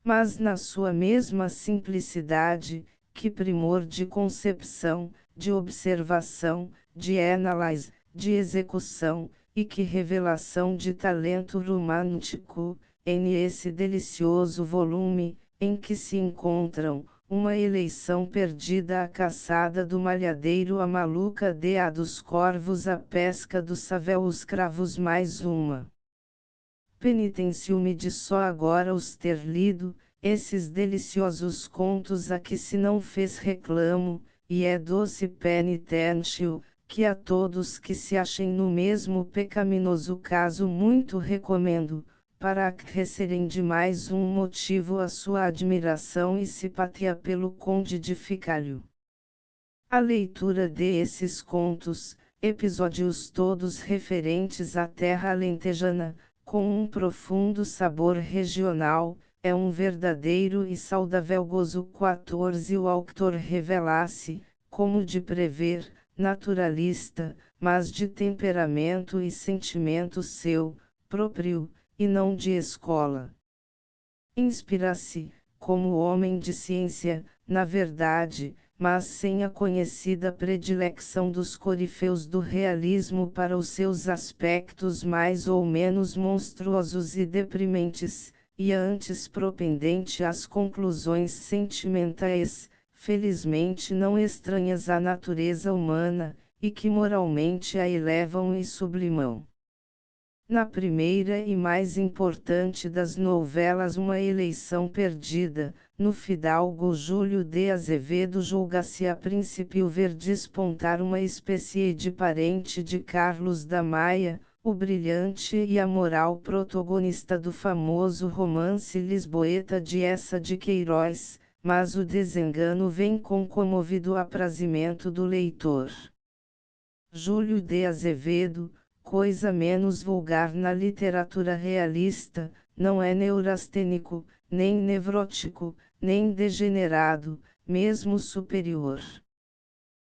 Mas na sua mesma simplicidade, que primor de concepção, de observação, de análise, de execução, e que revelação de talento romântico, esse delicioso volume, em que se encontram, uma eleição perdida a caçada do malhadeiro a maluca de a dos corvos a pesca do savel os cravos mais uma. Penitencio-me de só agora os ter lido, esses deliciosos contos a que se não fez reclamo, e é doce penitêncio, que a todos que se achem no mesmo pecaminoso caso muito recomendo, para acrescerem de mais um motivo a sua admiração e simpatia pelo Conde de Ficalho. A leitura desses contos, episódios todos referentes à terra alentejana, com um profundo sabor regional, é um verdadeiro e saudável gozo. 14. O autor revela-se, como de prever, naturalista, mas de temperamento e sentimento seu, próprio, e não de escola. Inspira-se, como homem de ciência, na verdade, mas sem a conhecida predileção dos corifeus do realismo para os seus aspectos mais ou menos monstruosos e deprimentes, e antes propendente às conclusões sentimentais, felizmente não estranhas à natureza humana, e que moralmente a elevam e sublimam. Na primeira e mais importante das novelas Uma Eleição Perdida, no fidalgo Júlio de Azevedo julga-se a princípio ver despontar uma espécie de parente de Carlos da Maia, o brilhante e amoral protagonista do famoso romance Lisboeta de Eça de Queiroz, mas o desengano vem com comovido aprazimento do leitor. Júlio de Azevedo, coisa menos vulgar na literatura realista, não é neurastênico, nem nevrótico, nem degenerado, mesmo superior.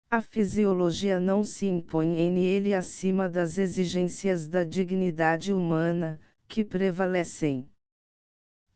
A fisiologia não se impõe em ele acima das exigências da dignidade humana, que prevalecem.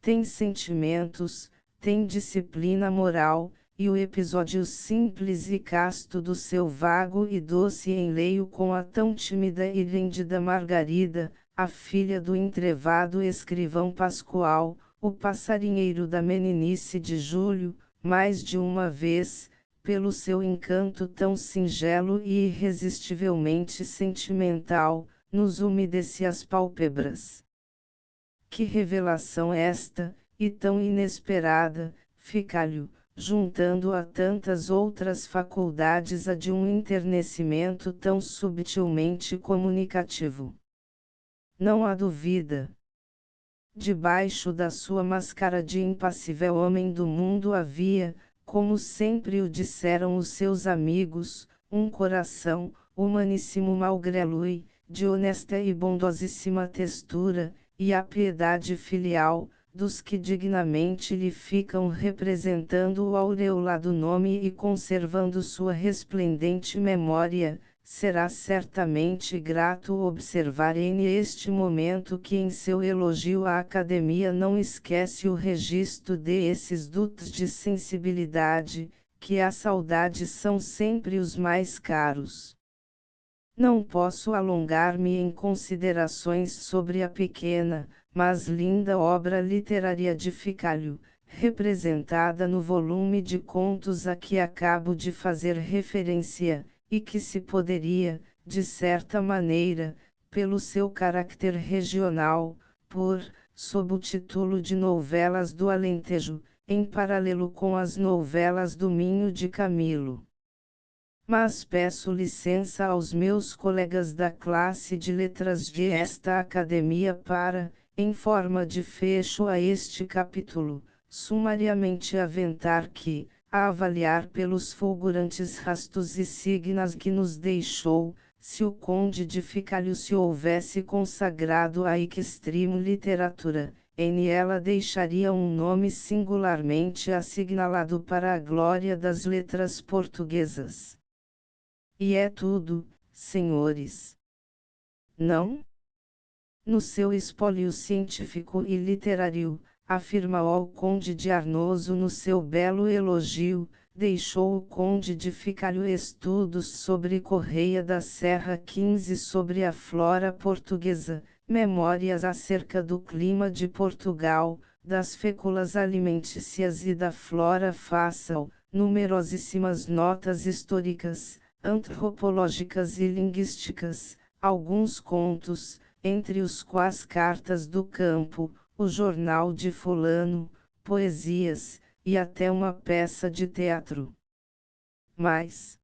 Tem sentimentos, tem disciplina moral, e o episódio simples e casto do seu vago e doce enleio com a tão tímida e rendida Margarida, a filha do entrevado escrivão Pascoal, o passarinheiro da meninice de Júlio, mais de uma vez, pelo seu encanto tão singelo e irresistivelmente sentimental, nos umedece as pálpebras. Que revelação esta, e tão inesperada, Ficálio, juntando a tantas outras faculdades a de um enternecimento tão subtilmente comunicativo. Não há dúvida. Debaixo da sua máscara de impassível homem do mundo havia, como sempre o disseram os seus amigos, um coração, humaníssimo malgré lui, de honesta e bondosíssima textura, e a piedade filial, dos que dignamente lhe ficam representando o aureolado nome e conservando sua resplendente memória, será certamente grato observar neste momento que em seu elogio à Academia não esquece o registro desses dutos de sensibilidade, que à saudade são sempre os mais caros. Não posso alongar-me em considerações sobre a pequena, mas linda obra literária de Ficálio, representada no volume de contos a que acabo de fazer referência, e que se poderia, de certa maneira, pelo seu caráter regional, pôr, sob o título de Novelas do Alentejo, em paralelo com as novelas do Minho de Camilo. Mas peço licença aos meus colegas da classe de letras de esta academia para, em forma de fecho a este capítulo, sumariamente aventar que, a avaliar pelos fulgurantes rastos e signas que nos deixou, se o Conde de Ficálio se houvesse consagrado à extreme literatura, em ela deixaria um nome singularmente assinalado para a glória das letras portuguesas. E é tudo, senhores. Não? No seu espólio científico e literário, afirma o Conde de Arnoso no seu belo elogio, deixou o Conde de Ficálio estudos sobre Correia da Serra 15 sobre a flora portuguesa, memórias acerca do clima de Portugal, das féculas alimentícias e da flora façam, numerosíssimas notas históricas, antropológicas e linguísticas, alguns contos, entre os quais Cartas do Campo, o Jornal de Fulano, poesias, e até uma peça de teatro. Mas,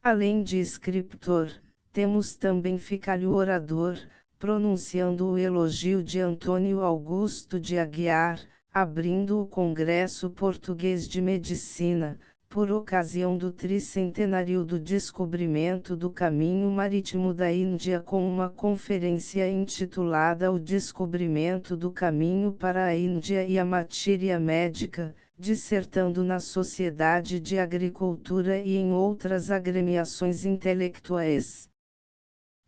além de escritor, temos também Ficálio orador, pronunciando o elogio de Antônio Augusto de Aguiar, abrindo o Congresso Português de Medicina, por ocasião do tricentenário do descobrimento do caminho marítimo da Índia com uma conferência intitulada O Descobrimento do Caminho para a Índia e a Matéria Médica, dissertando na Sociedade de Agricultura e em outras agremiações intelectuais.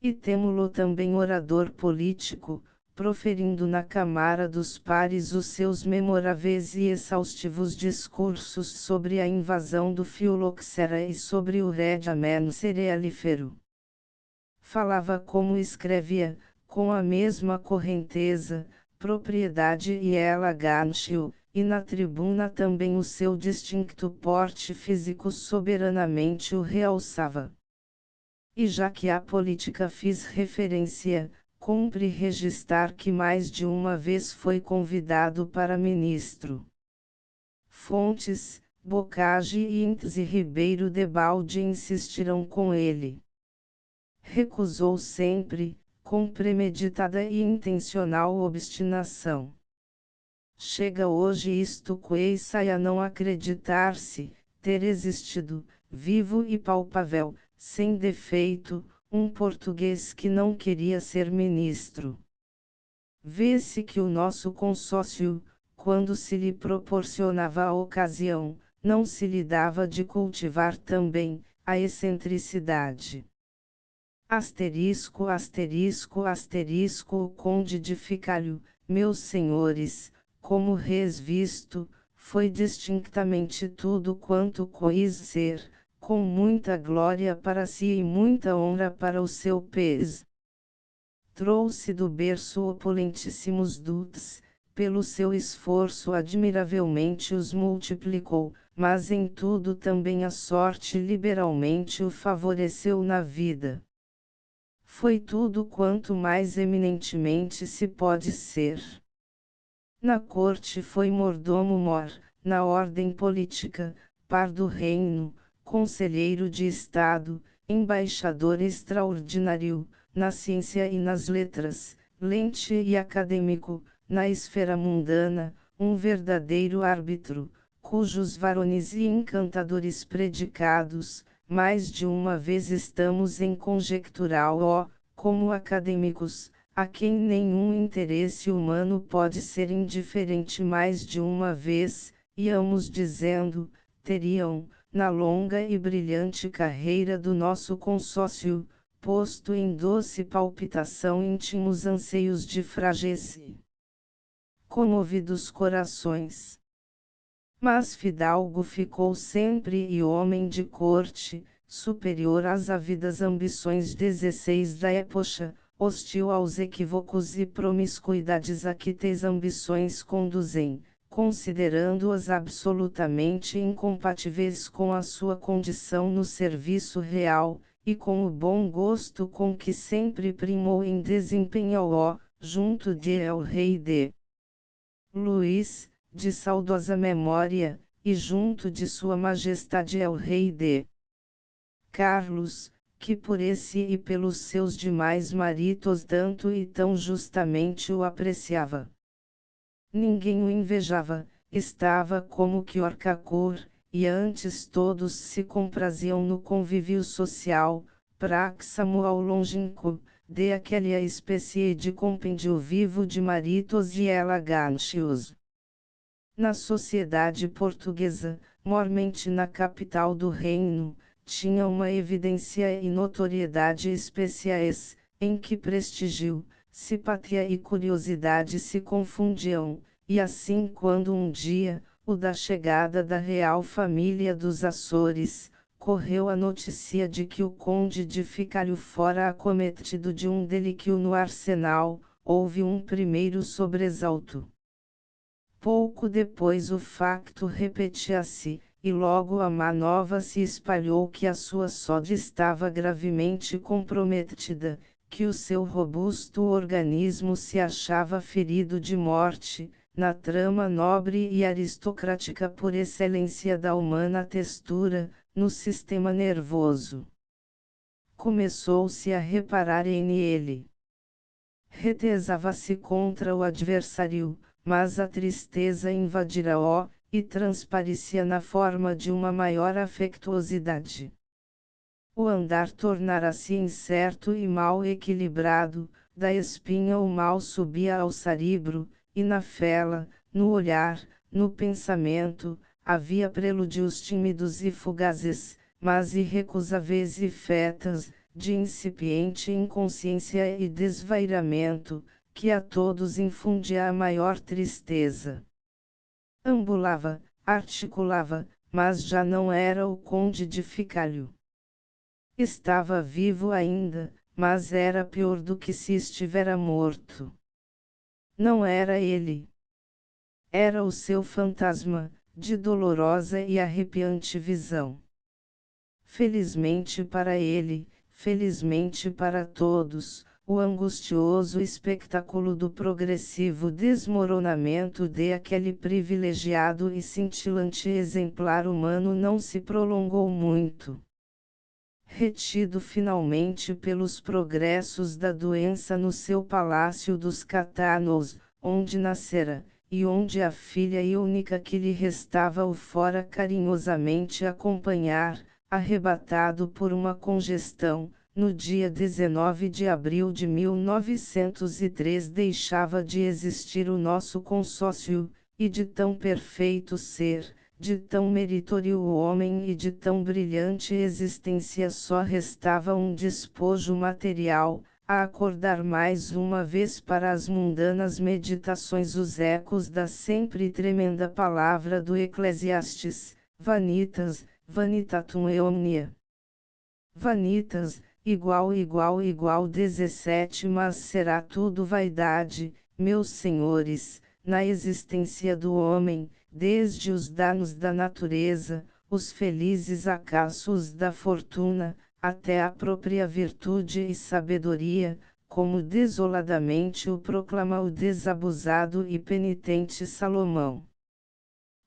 E temo-lo também orador político, proferindo na Câmara dos Pares os seus memoráveis e exaustivos discursos sobre a invasão do filoxera e sobre o regimen cerealífero. Falava como escrevia, com a mesma correnteza, propriedade e elegância, e na tribuna também o seu distinto porte físico soberanamente o realçava. E já que à política fiz referência, cumpre registrar que mais de uma vez foi convidado para ministro. Fontes, Bocage e Intes e Ribeiro Debalde insistiram com ele. Recusou sempre, com premeditada e intencional obstinação. Chega hoje isto coiça a não acreditar-se, ter existido, vivo e palpável, sem defeito, um português que não queria ser ministro. Vê-se que o nosso consórcio, quando se lhe proporcionava a ocasião, não se lhe dava de cultivar também a excentricidade. Asterisco, asterisco, asterisco, o conde de Ficalho, meus senhores, como reis visto, foi distinctamente tudo quanto quis ser, com muita glória para si e muita honra para o seu país. Trouxe do berço opulentíssimos dutos, pelo seu esforço admiravelmente os multiplicou, mas em tudo também a sorte liberalmente o favoreceu na vida. Foi tudo quanto mais eminentemente se pode ser. Na corte foi mordomo-mor, na ordem política, par do reino, conselheiro de Estado, embaixador extraordinário, na ciência e nas letras, lente e acadêmico, na esfera mundana, um verdadeiro árbitro, cujos varones e encantadores predicados, mais de uma vez estamos em conjectural como acadêmicos, a quem nenhum interesse humano pode ser indiferente mais de uma vez, íamos dizendo, teriam, na longa e brilhante carreira do nosso consórcio, posto em doce palpitação íntimos anseios de fragesse. Comovidos corações. Mas Fidalgo ficou sempre e homem de corte, superior às ávidas ambições 16 da época, hostil aos equívocos e promiscuidades a que tais ambições conduzem, considerando-as absolutamente incompatíveis com a sua condição no serviço real, e com o bom gosto com que sempre primou em desempenhá-lo, junto de El Rei de Luís, de saudosa memória, e junto de Sua Majestade El Rei de Carlos, que por esse e pelos seus demais maridos tanto e tão justamente o apreciava. Ninguém o invejava, estava como que orcacor, e antes todos se compraziam no convívio social, praxamo ao longínquo, de aquela espécie de compêndio vivo de maridos e elegantios. Na sociedade portuguesa, mormente na capital do reino, tinha uma evidência e notoriedade especiais, em que prestígio, simpatia e curiosidade se confundiam, e assim quando um dia, o da chegada da real família dos Açores, correu a notícia de que o conde de Ficalho fora acometido de um delíquio no arsenal, houve um primeiro sobressalto. Pouco depois o facto repetia-se, e logo a má nova se espalhou que a sua saúde estava gravemente comprometida, que o seu robusto organismo se achava ferido de morte, na trama nobre e aristocrática por excelência da humana textura, no sistema nervoso. Começou-se a reparar nele. Retesava-se contra o adversário, mas a tristeza invadira-o, e transparecia na forma de uma maior afectuosidade. O andar tornara-se incerto e mal equilibrado, da espinha o mal subia ao cérebro, e na fela, no olhar, no pensamento, havia prelúdios tímidos e fugazes, mas irrecusáveis e fetas, de incipiente inconsciência e desvairamento, que a todos infundia a maior tristeza. Ambulava, articulava, mas já não era o conde de Ficalho. Estava vivo ainda, mas era pior do que se estivera morto. Não era ele. Era o seu fantasma, de dolorosa e arrepiante visão. Felizmente para ele, felizmente para todos, o angustioso espetáculo do progressivo desmoronamento de aquele privilegiado e cintilante exemplar humano não se prolongou muito. Retido finalmente pelos progressos da doença no seu palácio dos Catanos, onde nascera, e onde a filha e única que lhe restava o fora carinhosamente acompanhar, arrebatado por uma congestão, no dia 19 de abril de 1903 deixava de existir o nosso consórcio, e de tão perfeito ser, de tão meritório o homem e de tão brilhante existência só restava um despojo material, a acordar mais uma vez para as mundanas meditações os ecos da sempre tremenda palavra do Eclesiastes, vanitas, vanitatum omnia. Vanitas, igual 17. Mas será tudo vaidade, meus senhores, na existência do homem, desde os danos da natureza, os felizes acassos da fortuna, até a própria virtude e sabedoria, como desoladamente o proclama o desabusado e penitente Salomão.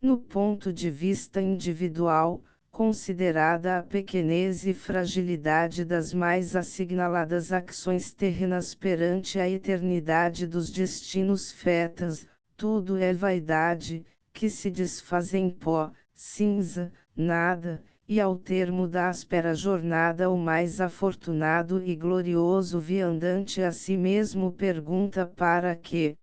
No ponto de vista individual, considerada a pequenez e fragilidade das mais assinaladas ações terrenas perante a eternidade dos destinos fetas, tudo é vaidade, que se desfaz em pó, cinza, nada, e ao termo da áspera jornada o mais afortunado e glorioso viandante a si mesmo pergunta para quê.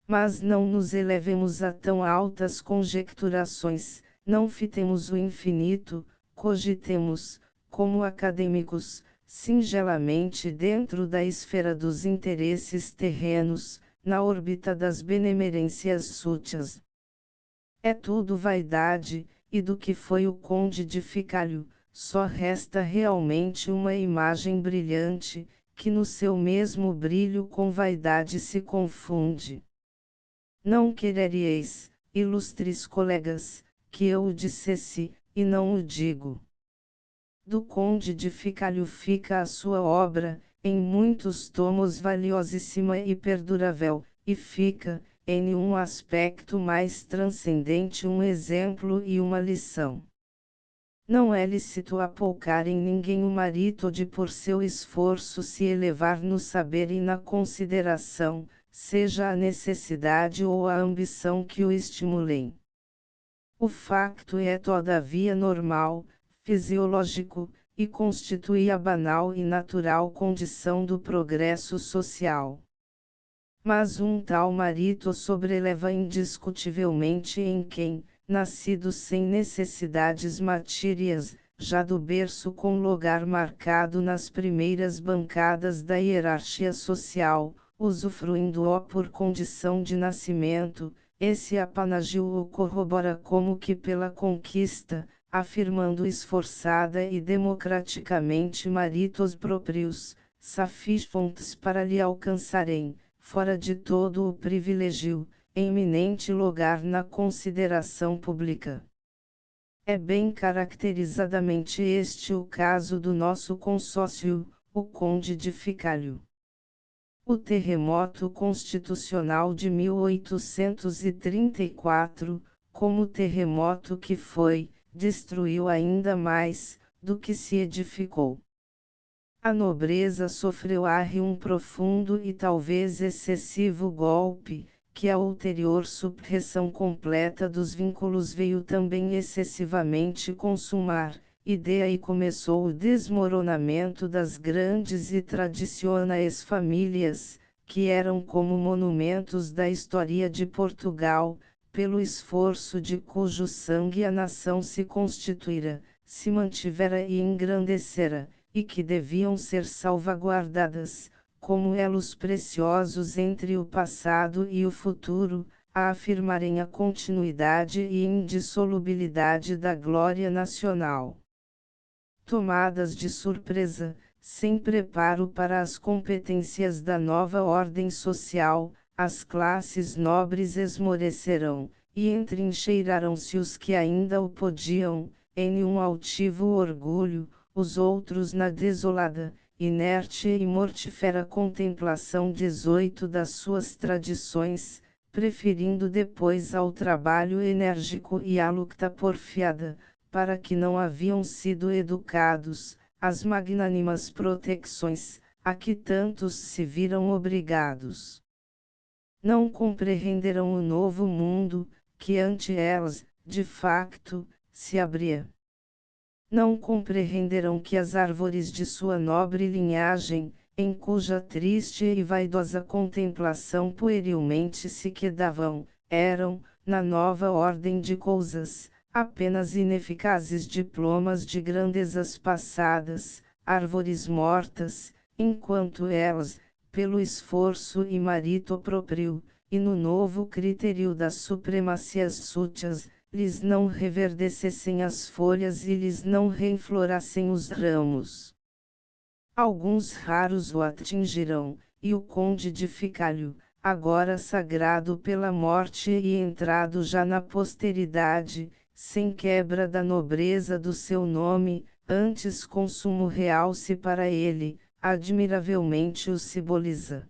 Mas não nos elevemos a tão altas conjecturações, não fitemos o infinito, cogitemos, como acadêmicos, singelamente dentro da esfera dos interesses terrenos, na órbita das benemerências sútias. É tudo vaidade, e do que foi o conde de Ficalho, só resta realmente uma imagem brilhante, que no seu mesmo brilho com vaidade se confunde. Não quereríeis, ilustres colegas, que eu o dissesse, e não o digo. Do conde de Ficalho fica a sua obra, em muitos tomos valiosíssima e perdurável, e fica, em um aspecto mais transcendente um exemplo e uma lição. Não é lícito apoucar em ninguém o mérito de por seu esforço se elevar no saber e na consideração, seja a necessidade ou a ambição que o estimulem. O facto é todavia normal, fisiológico, e constitui a banal e natural condição do progresso social. Mas um tal mérito sobreleva indiscutivelmente em quem, nascido sem necessidades materiais, já do berço com lugar marcado nas primeiras bancadas da hierarquia social, usufruindo-o por condição de nascimento, esse apanagio o corrobora como que pela conquista, afirmando esforçada e democraticamente méritos próprios, safis fontes para lhe alcançarem, fora de todo o privilégio, eminente lugar na consideração pública. É bem caracterizadamente este o caso do nosso consórcio, o conde de Ficalho. O terremoto constitucional de 1834, como terremoto que foi, destruiu ainda mais, do que se edificou. A nobreza sofreu um profundo e talvez excessivo golpe, que a ulterior supressão completa dos vínculos veio também excessivamente consumar, e de aí começou o desmoronamento das grandes e tradicionais famílias, que eram como monumentos da história de Portugal, pelo esforço de cujo sangue a nação se constituíra, se mantivera e engrandecera, e que deviam ser salvaguardadas, como elos preciosos entre o passado e o futuro, a afirmarem a continuidade e indissolubilidade da glória nacional. Tomadas de surpresa, sem preparo para as competências da nova ordem social, as classes nobres esmorecerão, e entrincheirarão-se os que ainda o podiam, em um altivo orgulho, os outros na desolada, inerte e mortífera contemplação 18 das suas tradições, preferindo depois ao trabalho enérgico e à luta porfiada, para que não haviam sido educados, as magnânimas proteções, a que tantos se viram obrigados. Não compreenderão o novo mundo, que ante elas, de facto, se abria. Não compreenderão que as árvores de sua nobre linhagem, em cuja triste e vaidosa contemplação puerilmente se quedavam, eram, na nova ordem de coisas, apenas ineficazes diplomas de grandezas passadas, árvores mortas, enquanto elas, pelo esforço e marito próprio, e no novo critério das supremacias sútias, lhes não reverdecessem as folhas e lhes não reenflorassem os ramos. Alguns raros o atingirão, e o conde de Ficalho, agora sagrado pela morte e entrado já na posteridade, sem quebra da nobreza do seu nome, antes consumo real se para ele, admiravelmente o simboliza.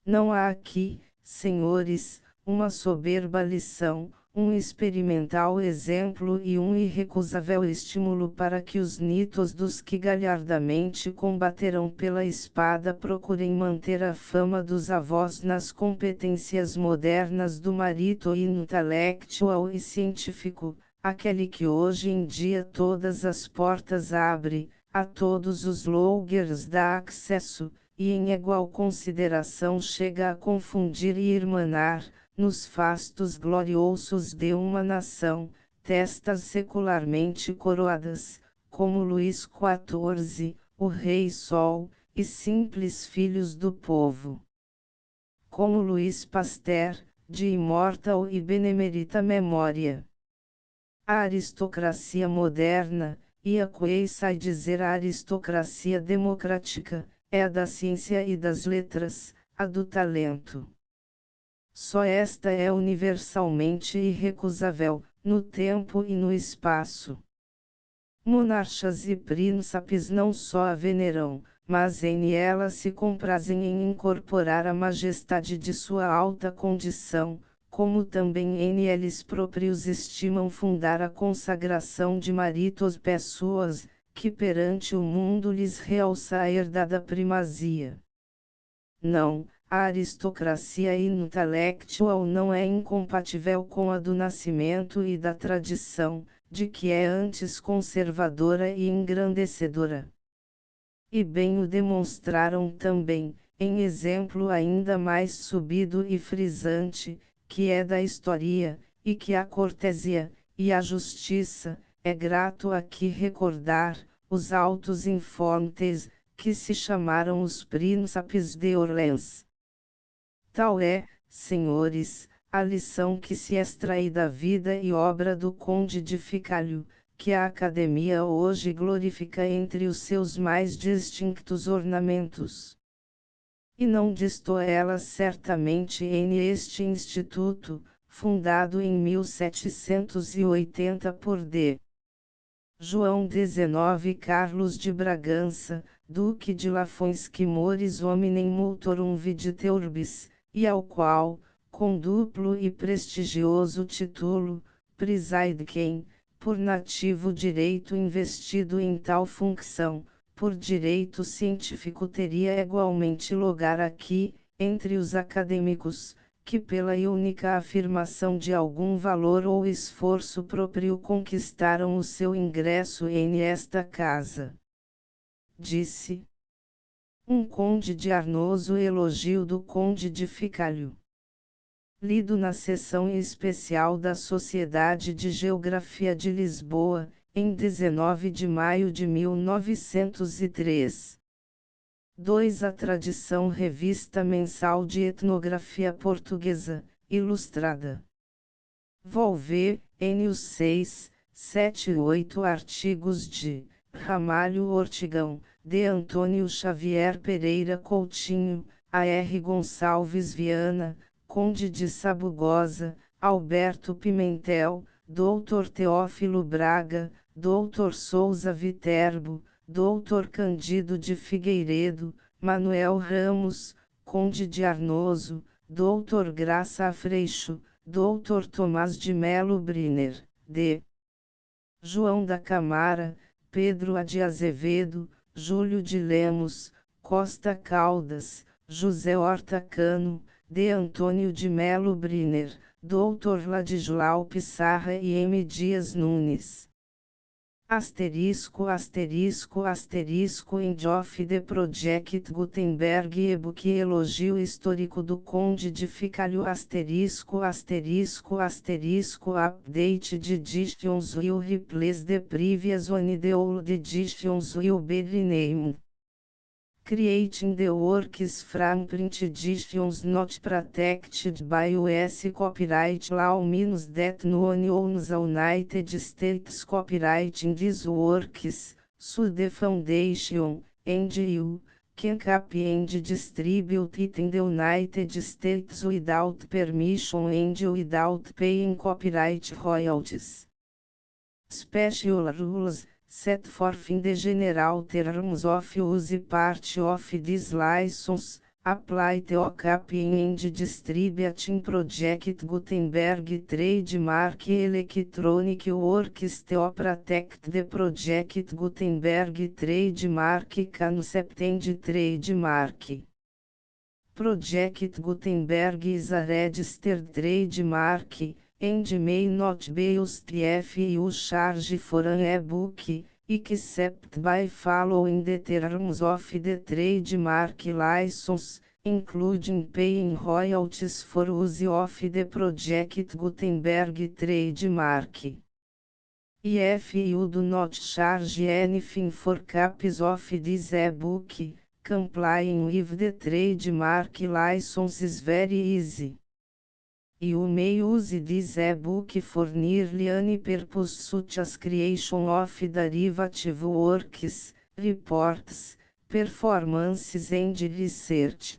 Não há aqui, senhores, uma soberba lição, um experimental exemplo e um irrecusável estímulo para que os nitos dos que galhardamente combaterão pela espada procurem manter a fama dos avós nas competências modernas do marito intelectual e científico, aquele que hoje em dia todas as portas abre, a todos os lougers dá acesso, e em igual consideração chega a confundir e irmanar, nos fastos gloriosos de uma nação, testas secularmente coroadas, como Luís XIV, o Rei Sol, e simples filhos do povo. Como Luís Pasteur, de imortal e benemerita memória. A aristocracia moderna, e a queisai dizer a aristocracia democrática, é a da ciência e das letras, a do talento. Só esta é universalmente irrecusável, no tempo e no espaço. Monarchas e príncipes não só a veneram, mas em ela se comprazem em incorporar a majestade de sua alta condição, como também em eles próprios estimam fundar a consagração de maritos pessoas, que perante o mundo lhes realça a herdada primazia. Não, a aristocracia intelectual não é incompatível com a do nascimento e da tradição, de que é antes conservadora e engrandecedora. E bem o demonstraram também, em exemplo ainda mais subido e frisante, que é da história, e que a cortesia, e a justiça, é grato aqui recordar, os altos informes, que se chamaram os príncipes de Orleans. Tal é, senhores, a lição que se extrai da vida e obra do conde de Ficalho, que a Academia hoje glorifica entre os seus mais distintos ornamentos. E não distoa ela certamente em este instituto, fundado em 1780 por D. João XIX Carlos de Bragança, Duque de Lafões Quimores hominem multorum vidite urbis, e ao qual, com duplo e prestigioso título, preside quem, por nativo direito investido em tal função, por direito científico teria igualmente lugar aqui, entre os acadêmicos, que pela única afirmação de algum valor ou esforço próprio conquistaram o seu ingresso em esta casa. Disse um conde de Arnoso elogio do conde de Ficalho. lido na seção especial da Sociedade de Geografia de Lisboa, em 19 de maio de 1903. 2. A Tradição, revista mensal de etnografia portuguesa, ilustrada. Volver, N. 6, 7 e 8 artigos de Ramalho Ortigão, de Antônio Xavier Pereira Coutinho, A. R. Gonçalves Viana, Conde de Sabugosa, Alberto Pimentel, Dr. Teófilo Braga, Dr. Souza Viterbo, Dr. Candido de Figueiredo, Manuel Ramos, Conde de Arnoso, Dr. Graça Freixo, Dr. Tomás de Melo Briner, D. João da Camara, Pedro A. de Azevedo, Júlio de Lemos, Costa Caldas, José Horta Cano, D. Antônio de Melo Briner, Dr. Ladislau Pissarra e M. Dias Nunes. Asterisco End of the Project Gutenberg e-book Elogio histórico do Conde de Ficalho Update de editions will replace the previous one, the old editions will be renamed. Creating the works from print editions not protected by US copyright law means that no one owns the United States copyright in these works, so the foundation, and you, can copy and distribute it in the United States without permission and without paying copyright royalties. Special rules, set forth in the general terms of use part of this license, apply to copying and distributing Project Gutenberg trademark electronic works to protect the Project Gutenberg trademark concept and trademark. Project Gutenberg is a registered trademark, and may not be used if you charge for an e-book, except by following the terms of the trademark license, including paying royalties for use of the Project Gutenberg trademark. If you do not charge anything for copies of this e-book, complying with the trademark license is very easy. You may use this e-book for nearly any purpose such as creation of derivative works, reports, performances and research.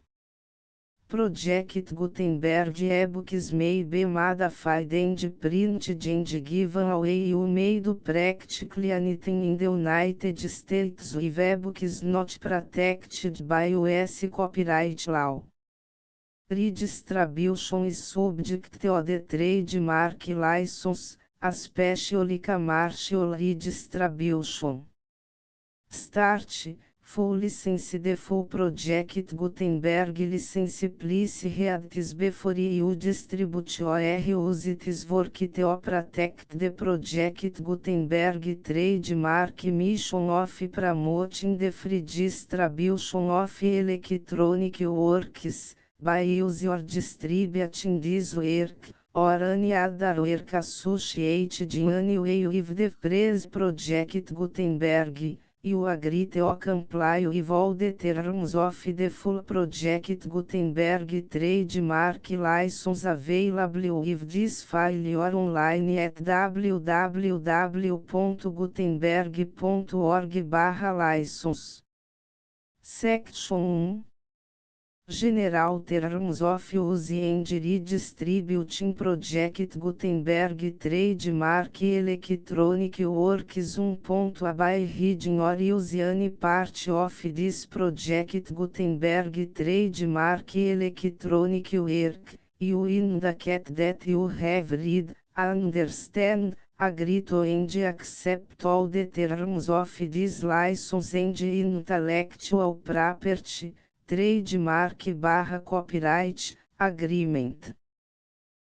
Project Gutenberg e-books may be modified and printed and given away. You may do practically anything in the United States with e-books not protected by US copyright law. Redistribution is subject to the trademark license, especially commercial redistribution. Start, full license. The full Project Gutenberg license please read this before you distribute or use this work to protect the Project Gutenberg trademark mission of promoting the free distribution of electronic works, by use or distributing this work, or any other work associated in any way with the phrase Project Gutenberg. You agree to comply with all the terms of the full Project Gutenberg trademark license available with this file or online at www.gutenberg.org/license. Section 1. General Terms of Use and Redistributing Project Gutenberg Trademark Electronic Works 1. By reading or use any part of this Project Gutenberg Trademark Electronic Work, you indicate that you have read, understand, agree to and accept all the terms of this license and intellectual property, trademark/copyright, agreement.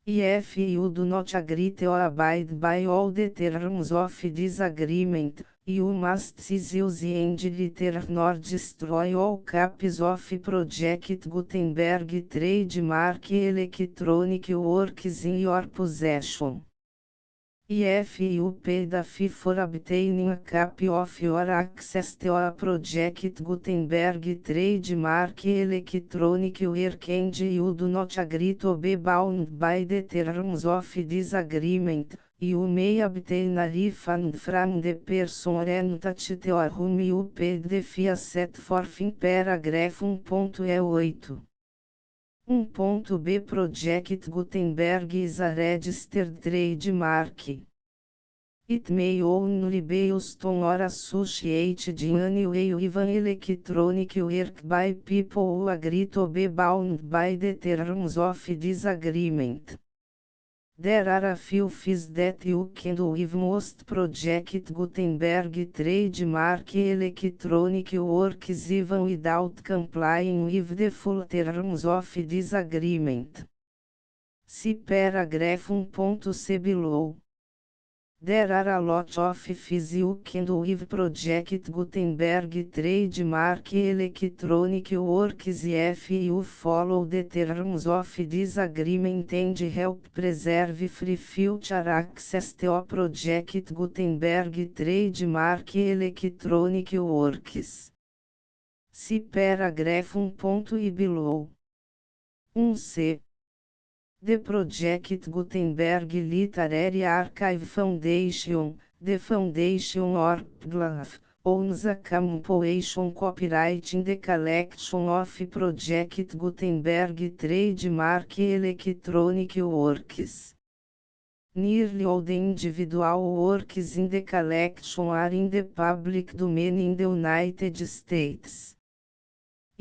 If you do not agree to abide by all the terms of this agreement, You must use the end liter nor destroy all copies of Project Gutenberg trademark electronic works in your possession. If you pay the fee for obtaining a copy of your access to a Project Gutenberg trademark electronic work and you do not agree to be bound by the terms of this agreement, you may obtain a refund from the person entity to whom you paid the fee set forth in paragraph 1.8. 1.b Project Gutenberg is a registered trademark. It may only be used on or associated in any way with an electronic work by people who agree to be bound by the terms of this agreement. There are a few fees that you can do with most Project Gutenberg trademark electronic works even without complying with the full terms of this agreement. See paragraph 1.c below. There are a lot of fees you can do with Project Gutenberg trademark electronic works if you follow the terms of this agreement and help preserve free future access to Project Gutenberg trademark electronic works. See paragraph 1.i below. 1c. The Project Gutenberg Literary Archive Foundation, the foundation or PGLAF, owns a compilation copyright in the collection of Project Gutenberg trademark electronic works. Nearly all the individual works in the collection are in the public domain in the United States.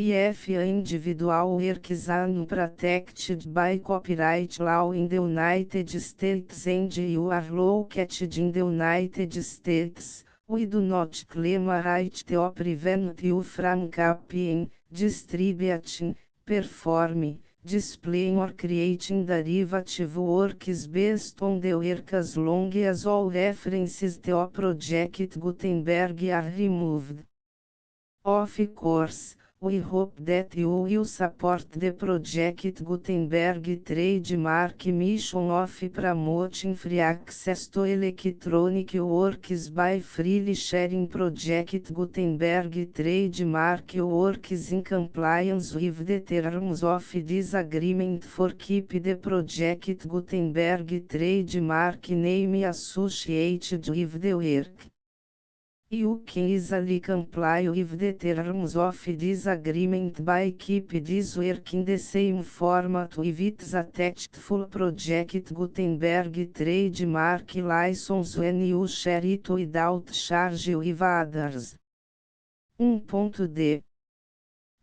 If individual works are unprotected by copyright law in the United States and you are located in the United States, we do not claim a right to prevent you from copying, distributing, performing, displaying or creating derivative works based on the work as long as all references to Project Gutenberg are removed. Of course, we hope that you will support the Project Gutenberg trademark mission of promoting free access to electronic works by freely sharing Project Gutenberg trademark works in compliance with the terms of this agreement for keep the Project Gutenberg trademark name associated with the work. You can easily comply with the terms of this agreement by keep this work in the same format with its attached full Project Gutenberg trademark license when you share it without charge with others. 1.d.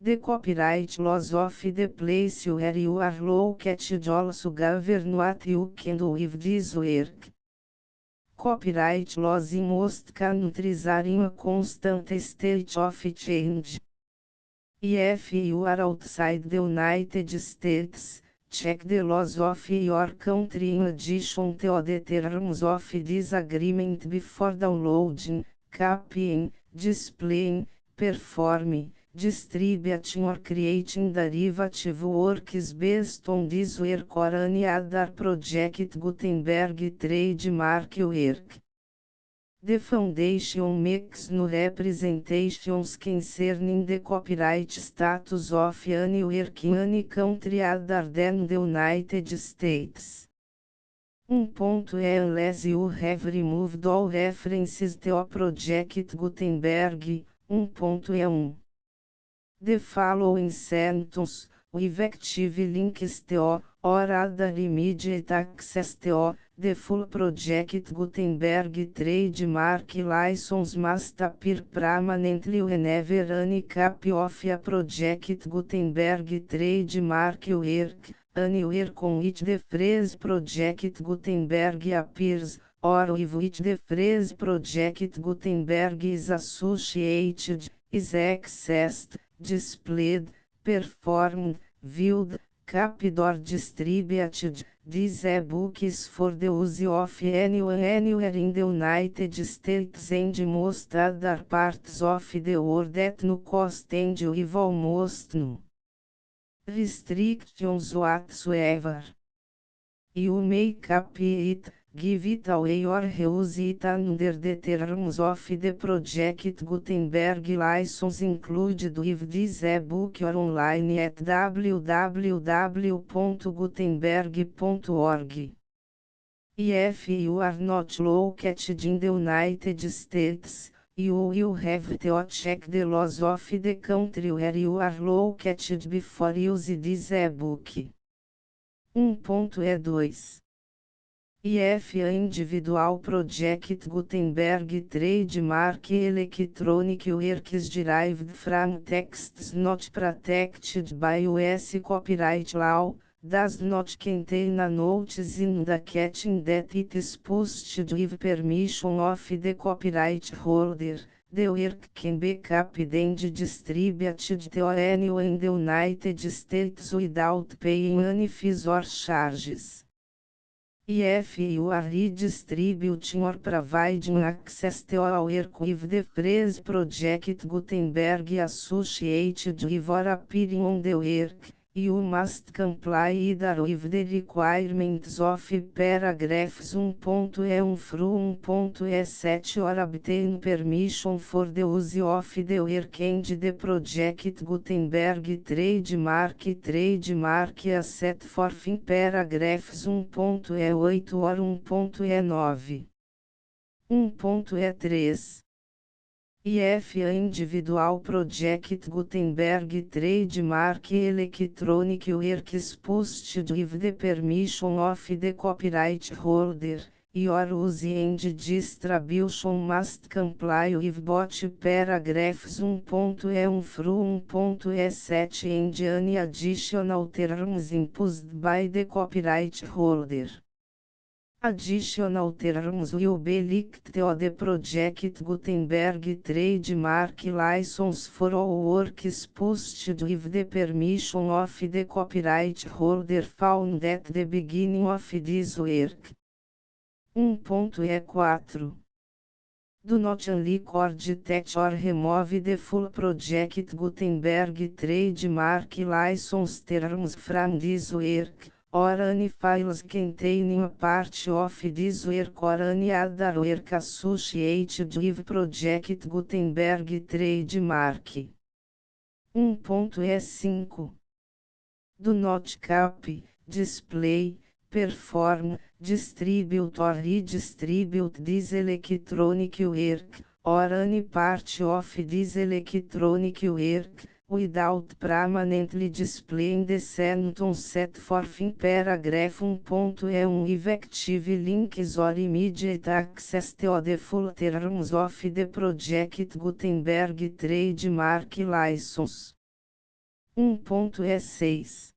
The copyright laws of the place where you are located also govern what you can do with this work. Copyright laws in most countries are in a constant state of change. If you are outside the United States, check the laws of your country in addition to the terms of this agreement before downloading, copying, displaying, performing, distributing or creating derivative works based on this work or any other Project Gutenberg trademark work. The Foundation makes no representations concerning the copyright status of any work in any country other than the United States. 1.e Unless you have removed all references to Project Gutenberg. 1.e1. The following sentence, with active links to, or other immediate access to, the full Project Gutenberg trademark license must appear permanently whenever any copy of a Project Gutenberg trademark work, anywhere on which the phrase Project Gutenberg appears, or with which the phrase Project Gutenberg is associated, is accessed, displayed, performed, viewed, copied or distributed, This e-book is for the use of anyone anywhere in the United States and most other parts of the world at no cost and with almost no restrictions whatsoever. You may copy it, give it away or reuse it under the terms of the Project Gutenberg license included with this ebook or online at www.gutenberg.org. If you are not located in the United States, you will have to check the laws of the country where you are located before use this ebook. 1.E2 IF a individual project Gutenberg trademark electronic works derived from texts not protected by US copyright law, does not contain a notice indicating that it is posted with permission of the copyright holder. The work can be copied and distributed to anyone in the United States without paying any fees or charges. If you are redistributing or providing access to a work with the phrase Project Gutenberg associated with or appearing on the work, you must comply either with the requirements of paragraphs 1.E1 through 1.E7 or obtain permission for the use of the work and the Project Gutenberg trademark as set forth in paragraphs 1.E8 or 1.E9. 1.E3 IF a individual project Gutenberg trademark electronic works posted with the permission of the copyright holder, your use and distribution must comply with both paragraphs 1.E1 through 1.E7 and any additional terms imposed by the copyright holder. Additional terms will be linked to the Project Gutenberg trademark license for all works posted with the permission of the copyright holder found at the beginning of this work. 1.E4 Do not unrecord that or remove the full Project Gutenberg trademark license terms from this work, or any files containing a part of this work or any other work associated with Project Gutenberg trademark. 1.E5 Do not copy, display, perform, distribute or redistribute this electronic work, or any part of this electronic work, without permanently displaying the sentence set forth in paragraph 1.E1 effective links or immediate access to the full terms of the Project Gutenberg trademark license. 1.E6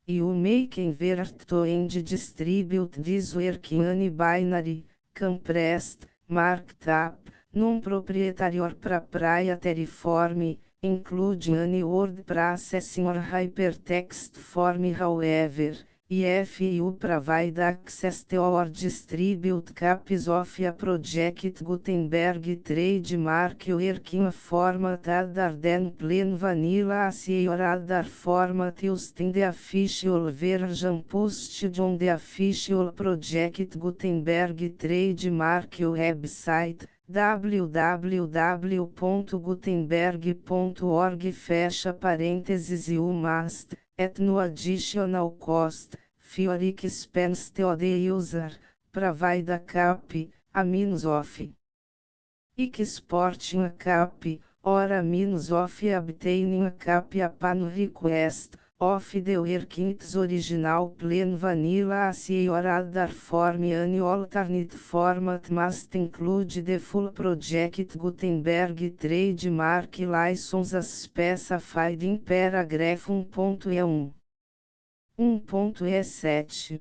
You may convert to and distribute this work in any binary, compressed, marked up, non-proprietary or proprietary form, including any word processing or hypertext form. However, if you provide access to or distribute copies of a Project Gutenberg trademark work in a format other than plain vanilla ASCII or other format used in the official version posted on the official Project Gutenberg trademark website, www.gutenberg.org fecha parênteses you must, at no additional cost, for expense to the user, provide a copy, a means of exporting a copy, or a means of obtaining a copy upon request, of the work in its original plain vanilla ASCII or other form. Any alternate format must include the full Project Gutenberg trademark license as specified in paragraph 1.E1. 1.E7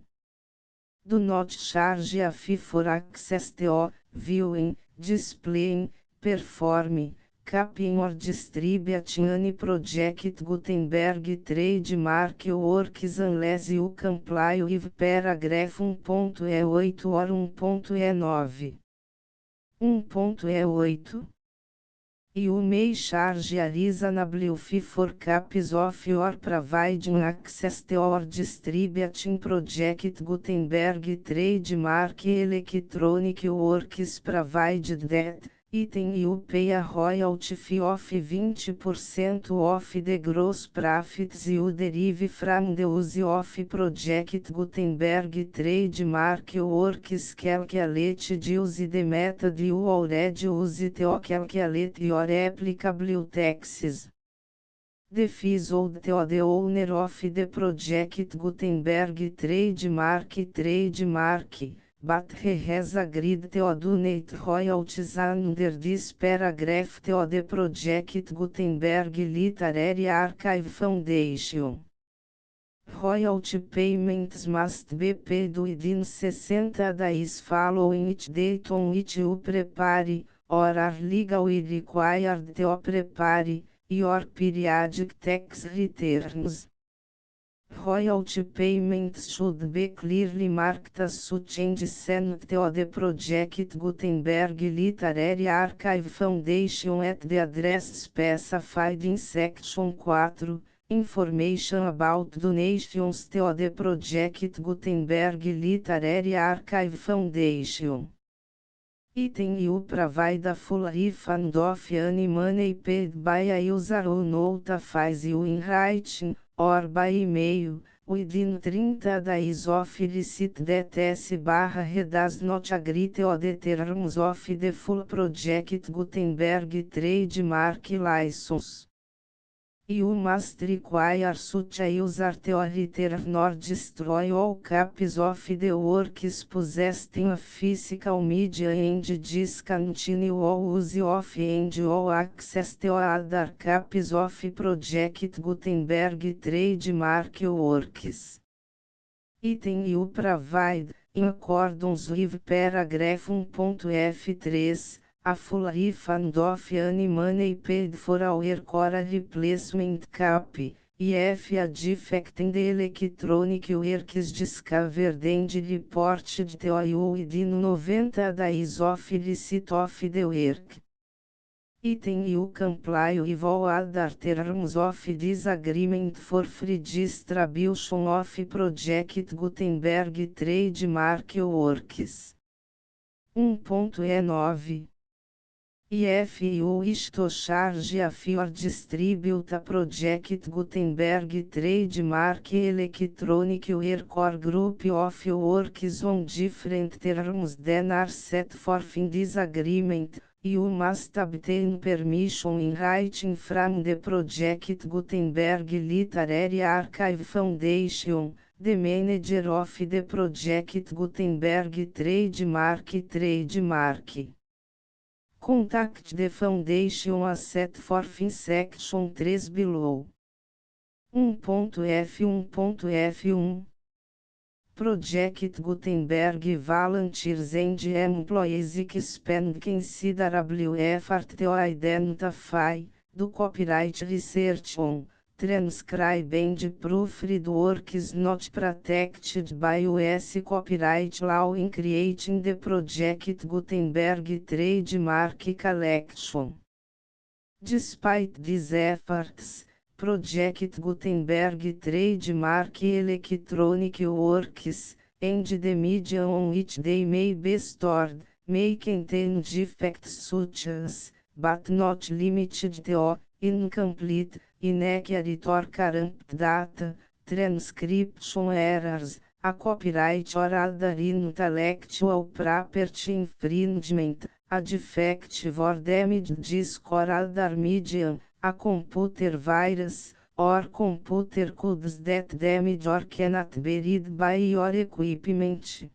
Do not charge a fee for access to, viewing, displaying, performing, Copying or distributing any project Gutenberg trademark works unless you comply with paragraph 1.E8 or 1.E9. 1.E8. You may charge a reasonable fee for copies of your providing access to or distributing project Gutenberg trademark electronic works provided that, item you pay a royalty fee of 20% of the gross profits you derive from the use of project Gutenberg trademark works calculated use the method you already use to calculate your applicable taxes. The fees owed to the owner of the project Gutenberg trademark, but he has agreed to donate royalties under this paragraph to the project Gutenberg Literary Archive Foundation. Royalty payments must be paid within 60 days following each date on which you prepare, or are legally required to prepare, your periodic tax returns. Royalty payments should be clearly marked as such and sent to the project Gutenberg Literary Archive Foundation at the address specified in Section 4, Information about donations to the project Gutenberg Literary Archive Foundation. Item you provide a full refund of any money paid by a user who notifies you in writing, or by email, within 30 days of receipt that S/he does not agree to the terms of the full project Gutenberg trademark license. You must require such a user to return or destroy all copies of the works possessed in a physical media and discontinue all use of and all access to other copies of project Gutenberg trademark works. Item you provide, in accordance with paragraph 1.F3, a full refund of any money paid for a work or a replacement copy, if a defect in the electronic work is discovered and reported to you within 90 days of receipt of the work. Item you comply with all other terms of this agreement for free distribution of project Gutenberg trademark works. 1.E9. If you wish to charge a fee or distribute a project Gutenberg trademark electronic work or group of works on different terms than are set forth in this agreement, you must obtain permission in writing from the project Gutenberg Literary Archive Foundation, the manager of the project Gutenberg trademark. Contact the foundation as set forth in section 3 below. 1.F1.F1 Project Gutenberg volunteers and employees expend considerable effort to identify, do copyright research on, transcribe and proofread works not protected by U.S. copyright law in creating the project Gutenberg trademark collection. Despite these efforts, Project Gutenberg trademark electronic works, and the media on which they may be stored, may contain defects such as, but not limited to, incomplete, inaccurate or corrupt data, transcription errors, a copyright or other intellectual property infringement, a defective or damaged disk or other medium, a computer virus, or computer codes that damage or cannot be read by your equipment.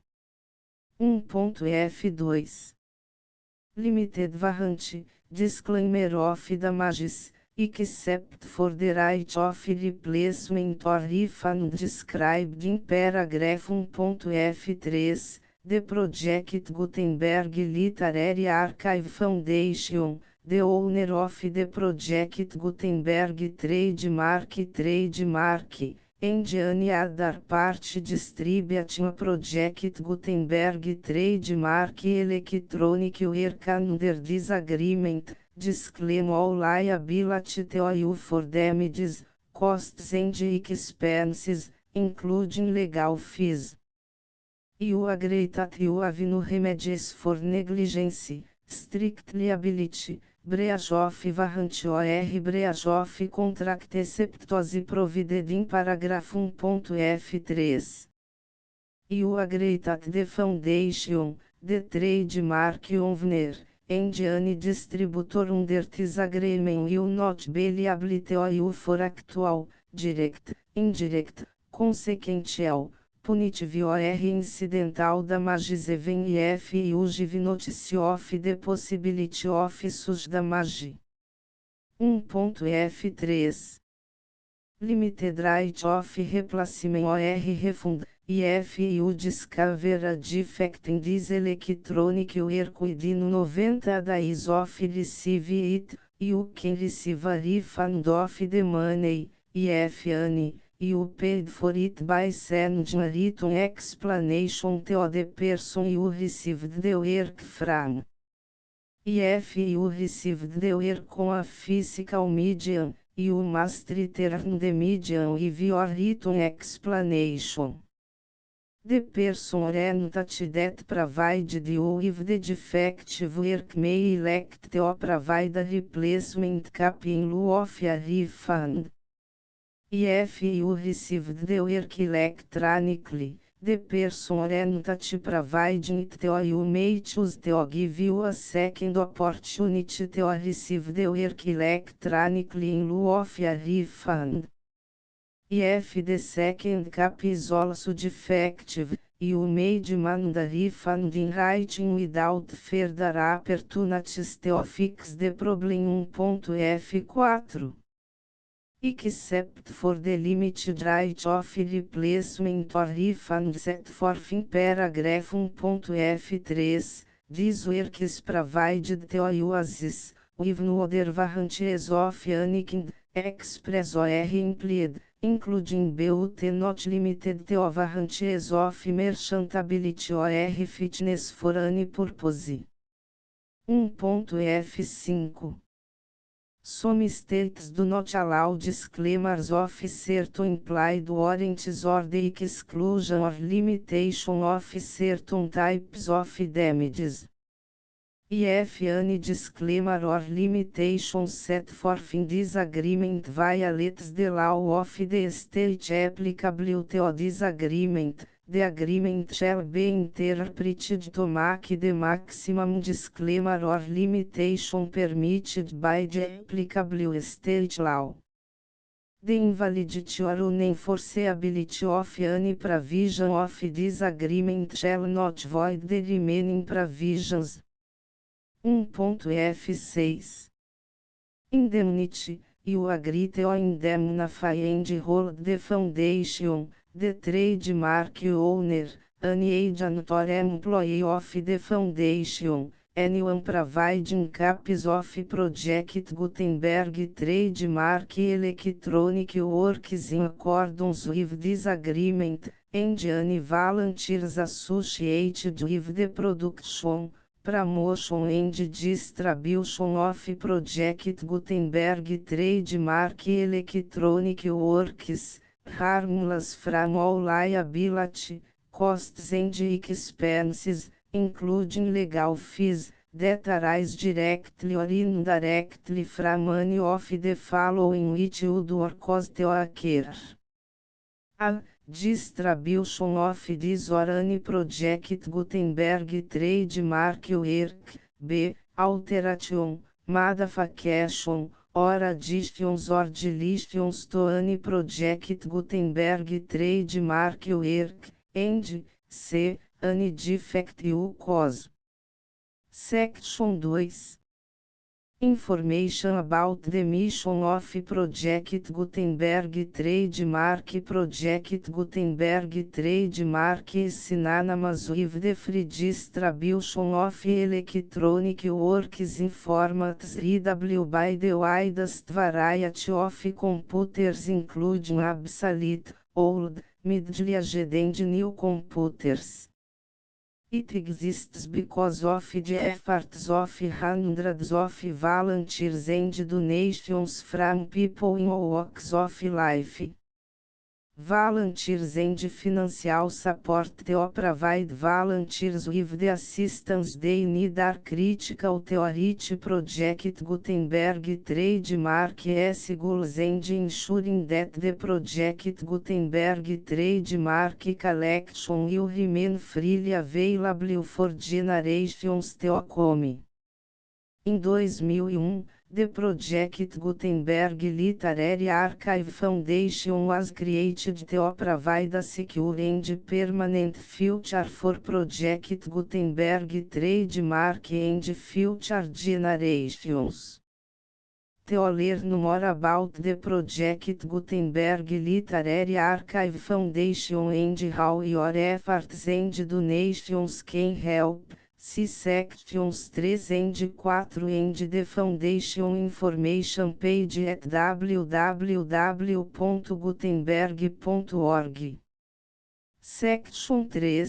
1.F2 Limited warranty, disclaimer of damages, except for the right of replacement or refund described in paragraph 1.F3, the Project Gutenberg Literary Archive Foundation, the owner of the project Gutenberg trademark, and any other party distributing a project Gutenberg trademark electronic work under this agreement, disclaim all liability to you for damages, costs and expenses, including legal fees. You agree that you have no remedies for negligence, strict liability, breach of warranty or breach of contract except as provided in paragraph 1.f3. You agree that the foundation, the trademark owner, and any distributor under this agreement will not be liable to you for actual, direct, indirect, consequential, punitive or incidental damages even if you give notice of the possibility of such damage. 1.f3. Limited right of replacement or refund, if you discover a defect in this electronic work within 90 days of receive it, you can receive a refund of the money, if any. You paid for it by sending a written explanation to the person you received the work from. If you received the work on a physical medium, you must return the medium with your written explanation. The person or entity that provided you with the defective work may elect to provide a replacement copy in lieu of a refund. If you received the work electronically, the person or entity providing it to you may choose to give you a second opportunity to receive the work electronically in lieu of a refund. If the second copy is also defective, you may demand a refund in writing without further opportunities to fix the problem. 1.f4. Except for the limited right of replacement or refund set forth in paragraph 1.f3, this work is provided to you as is, with no other warranties of any kind, express or implied, including but not limited to warranties of merchantability or fitness for any purpose. 1.f5. Some states do not allow disclaimers of certain implied warranties or the exclusion or limitation of certain types of damages. If any disclaimer or limitation set forth in this agreement violates the law of the state applicable to this agreement, the agreement shall be interpreted to make the maximum disclaimer or limitation permitted by the applicable state law. The invalidity or unenforceability of any provision of this agreement shall not void the remaining provisions. 1.f6. Indemnity. You agree to indemnify and hold the foundation, the trademark owner, any agent or employee of the foundation, anyone providing copies of Project Gutenberg trademark electronic works in accordance with this agreement, and any volunteers associated with the production, promotion and distribution of Project Gutenberg trademark electronic works, harmless from all liability, costs and expenses, including legal fees, that arise directly or indirectly from any of the following which would or cause to occur. A. Distribution of this or any Project Gutenberg trademark work. B. Alteration, modification, or additions or deletions to any Project Gutenberg trademark work, and C. Any defect you cause. Section 2. Information about the mission of Project Gutenberg Trademark Project Gutenberg Trademark is synonymous with the free distribution of electronic works in formats readable by the widest variety of computers including obsolete, old, middle-aged and new computers. It exists because of the efforts of hundreds of volunteers and donations from people in all walks of life. Volunteers and financial support to provide volunteers with the assistance they need are critical to reach Project Gutenberg Trademark's goals and ensuring that the Project Gutenberg Trademark Collection will remain freely available for generations to come. Em 2001, the Project Gutenberg Literary Archive Foundation was created to provide a secure and permanent future for Project Gutenberg Trademark and future generations. To learn more about the Project Gutenberg Literary Archive Foundation and how your efforts and donations can help, see sections 3 and 4 and the Foundation information page at www.gutenberg.org. Section 3.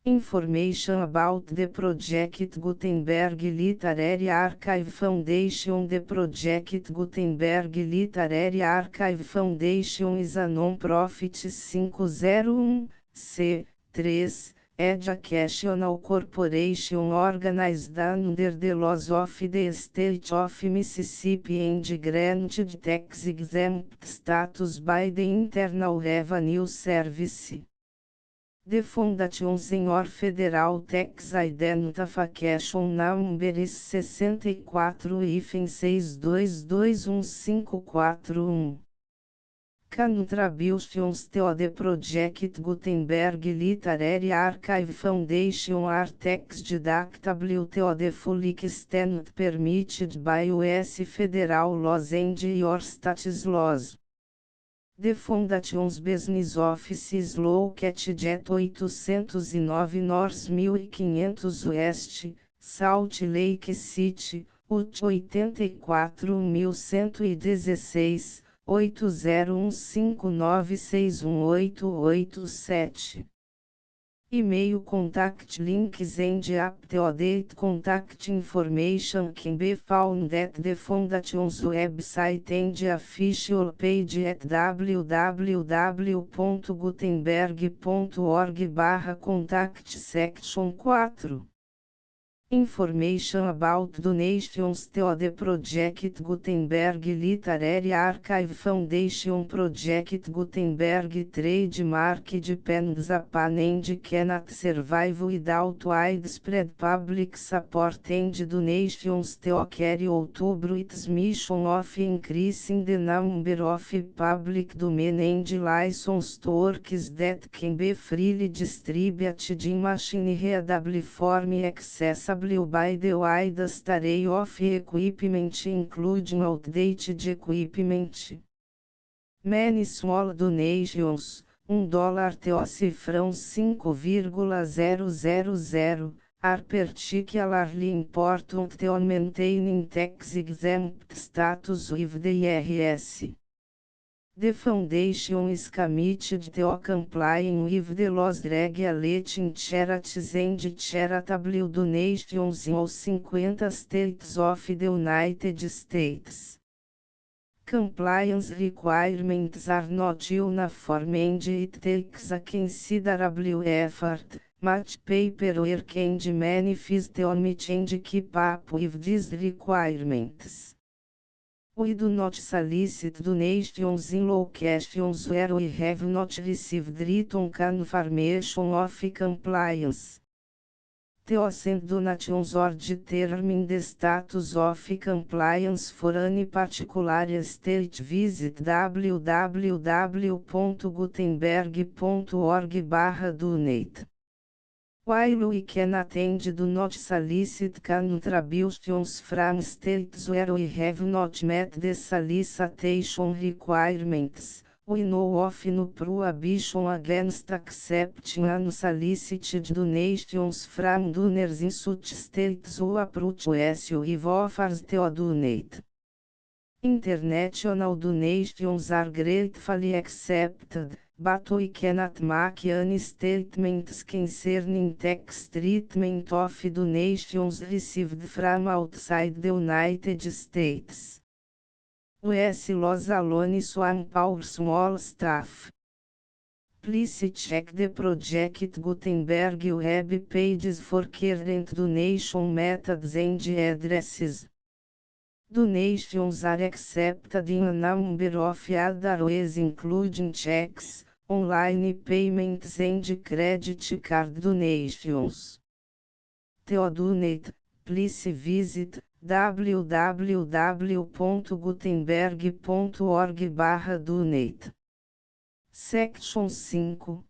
Information about the Project Gutenberg Literary Archive Foundation. The Project Gutenberg Literary Archive Foundation is a non-profit 501(c)(3) educational corporation organized under the laws of the State of Mississippi and granted tax-exempt status by the Internal Revenue Service. The Foundation Senior Federal Tax Identification Number is 64-6221541. Contributions to the Project Gutenberg Literary Archive Foundation are tax deductible to the full extent permitted by U.S. federal laws and your state's laws. The Foundation's business office is located at 809 North 1500 West, Salt Lake City, Utah 84116, 8015961887. E-mail contact links and up-to-date contact information can be found at the Foundation's website and official page at www.gutenberg.org/contact section 4. Information about donations to the Project Gutenberg Literary Archive Foundation. Project Gutenberg Trademark depends upon and cannot survive without widespread public support and donations to carry out its mission of increasing the number of public domain and licensed works that can be freely distributed in machine-readable form accessible by the widest array of equipment including outdated equipment. Many small donations, $1 to cifrão 5,000, are particularly important to maintaining tax-exempt status with the IRS. The Foundation is committed to complying with the laws regulating charities and charitable donations in all 50 states of the United States. Compliance requirements are not uniform and it takes a considerable effort, much paperwork and many fees to meet and keep up with these requirements. We do not solicit donations in locations where we have not received written confirmation of compliance. To send donations or determine the status of compliance for any particular state, visit www.gutenberg.org/donate. While we can attend do not solicit contributions from states where we have not met the solicitation requirements, we know of no prohibition against accepting unsolicited donations from donors in such states who approach us with offers to donate. International donations are gratefully accepted, but we cannot make any statements concerning tax treatment of donations received from outside the United States. US laws alone swamp our small staff. Please check the Project Gutenberg web pages for current donation methods and addresses. Donations are accepted in a number of other ways including checks, online payments and credit card donations. To donate, please visit www.gutenberg.org/donate. Section 5.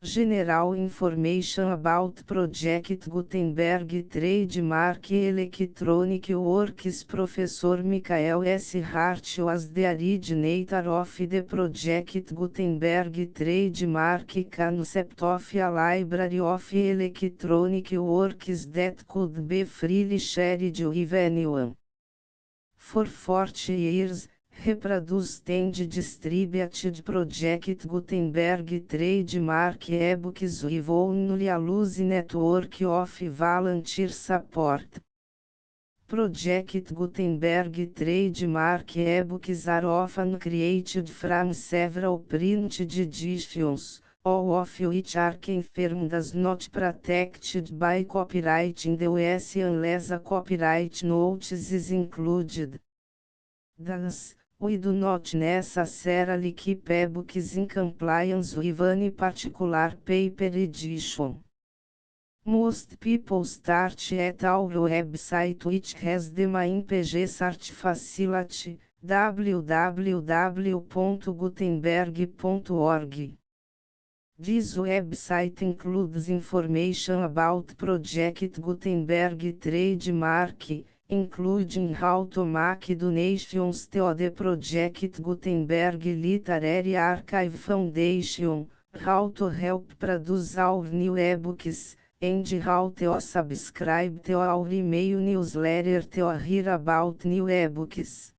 General Information about Project Gutenberg Trademark Electronic Works. Professor Michael S. Hart was the originator of the Project Gutenberg Trademark concept of a library of electronic works that could be freely shared with anyone. For 40 years, reproduced and distributed Project Gutenberg trademark ebooks with only a loose network of volunteer support. Project Gutenberg trademark ebooks are often created from several printed editions, all of which are confirmed as not protected by copyright in the US unless a copyright notice is included. Thus, we do not necessarily keep ebooks in compliance with any particular paper edition. Most people start at our website, which has the main page search facility, www.gutenberg.org. This website includes information about Project Gutenberg trademark, including how to make donations to the Project Gutenberg Literary Archive Foundation, how to help produce our new ebooks, and how to subscribe to our email newsletter to hear about new ebooks.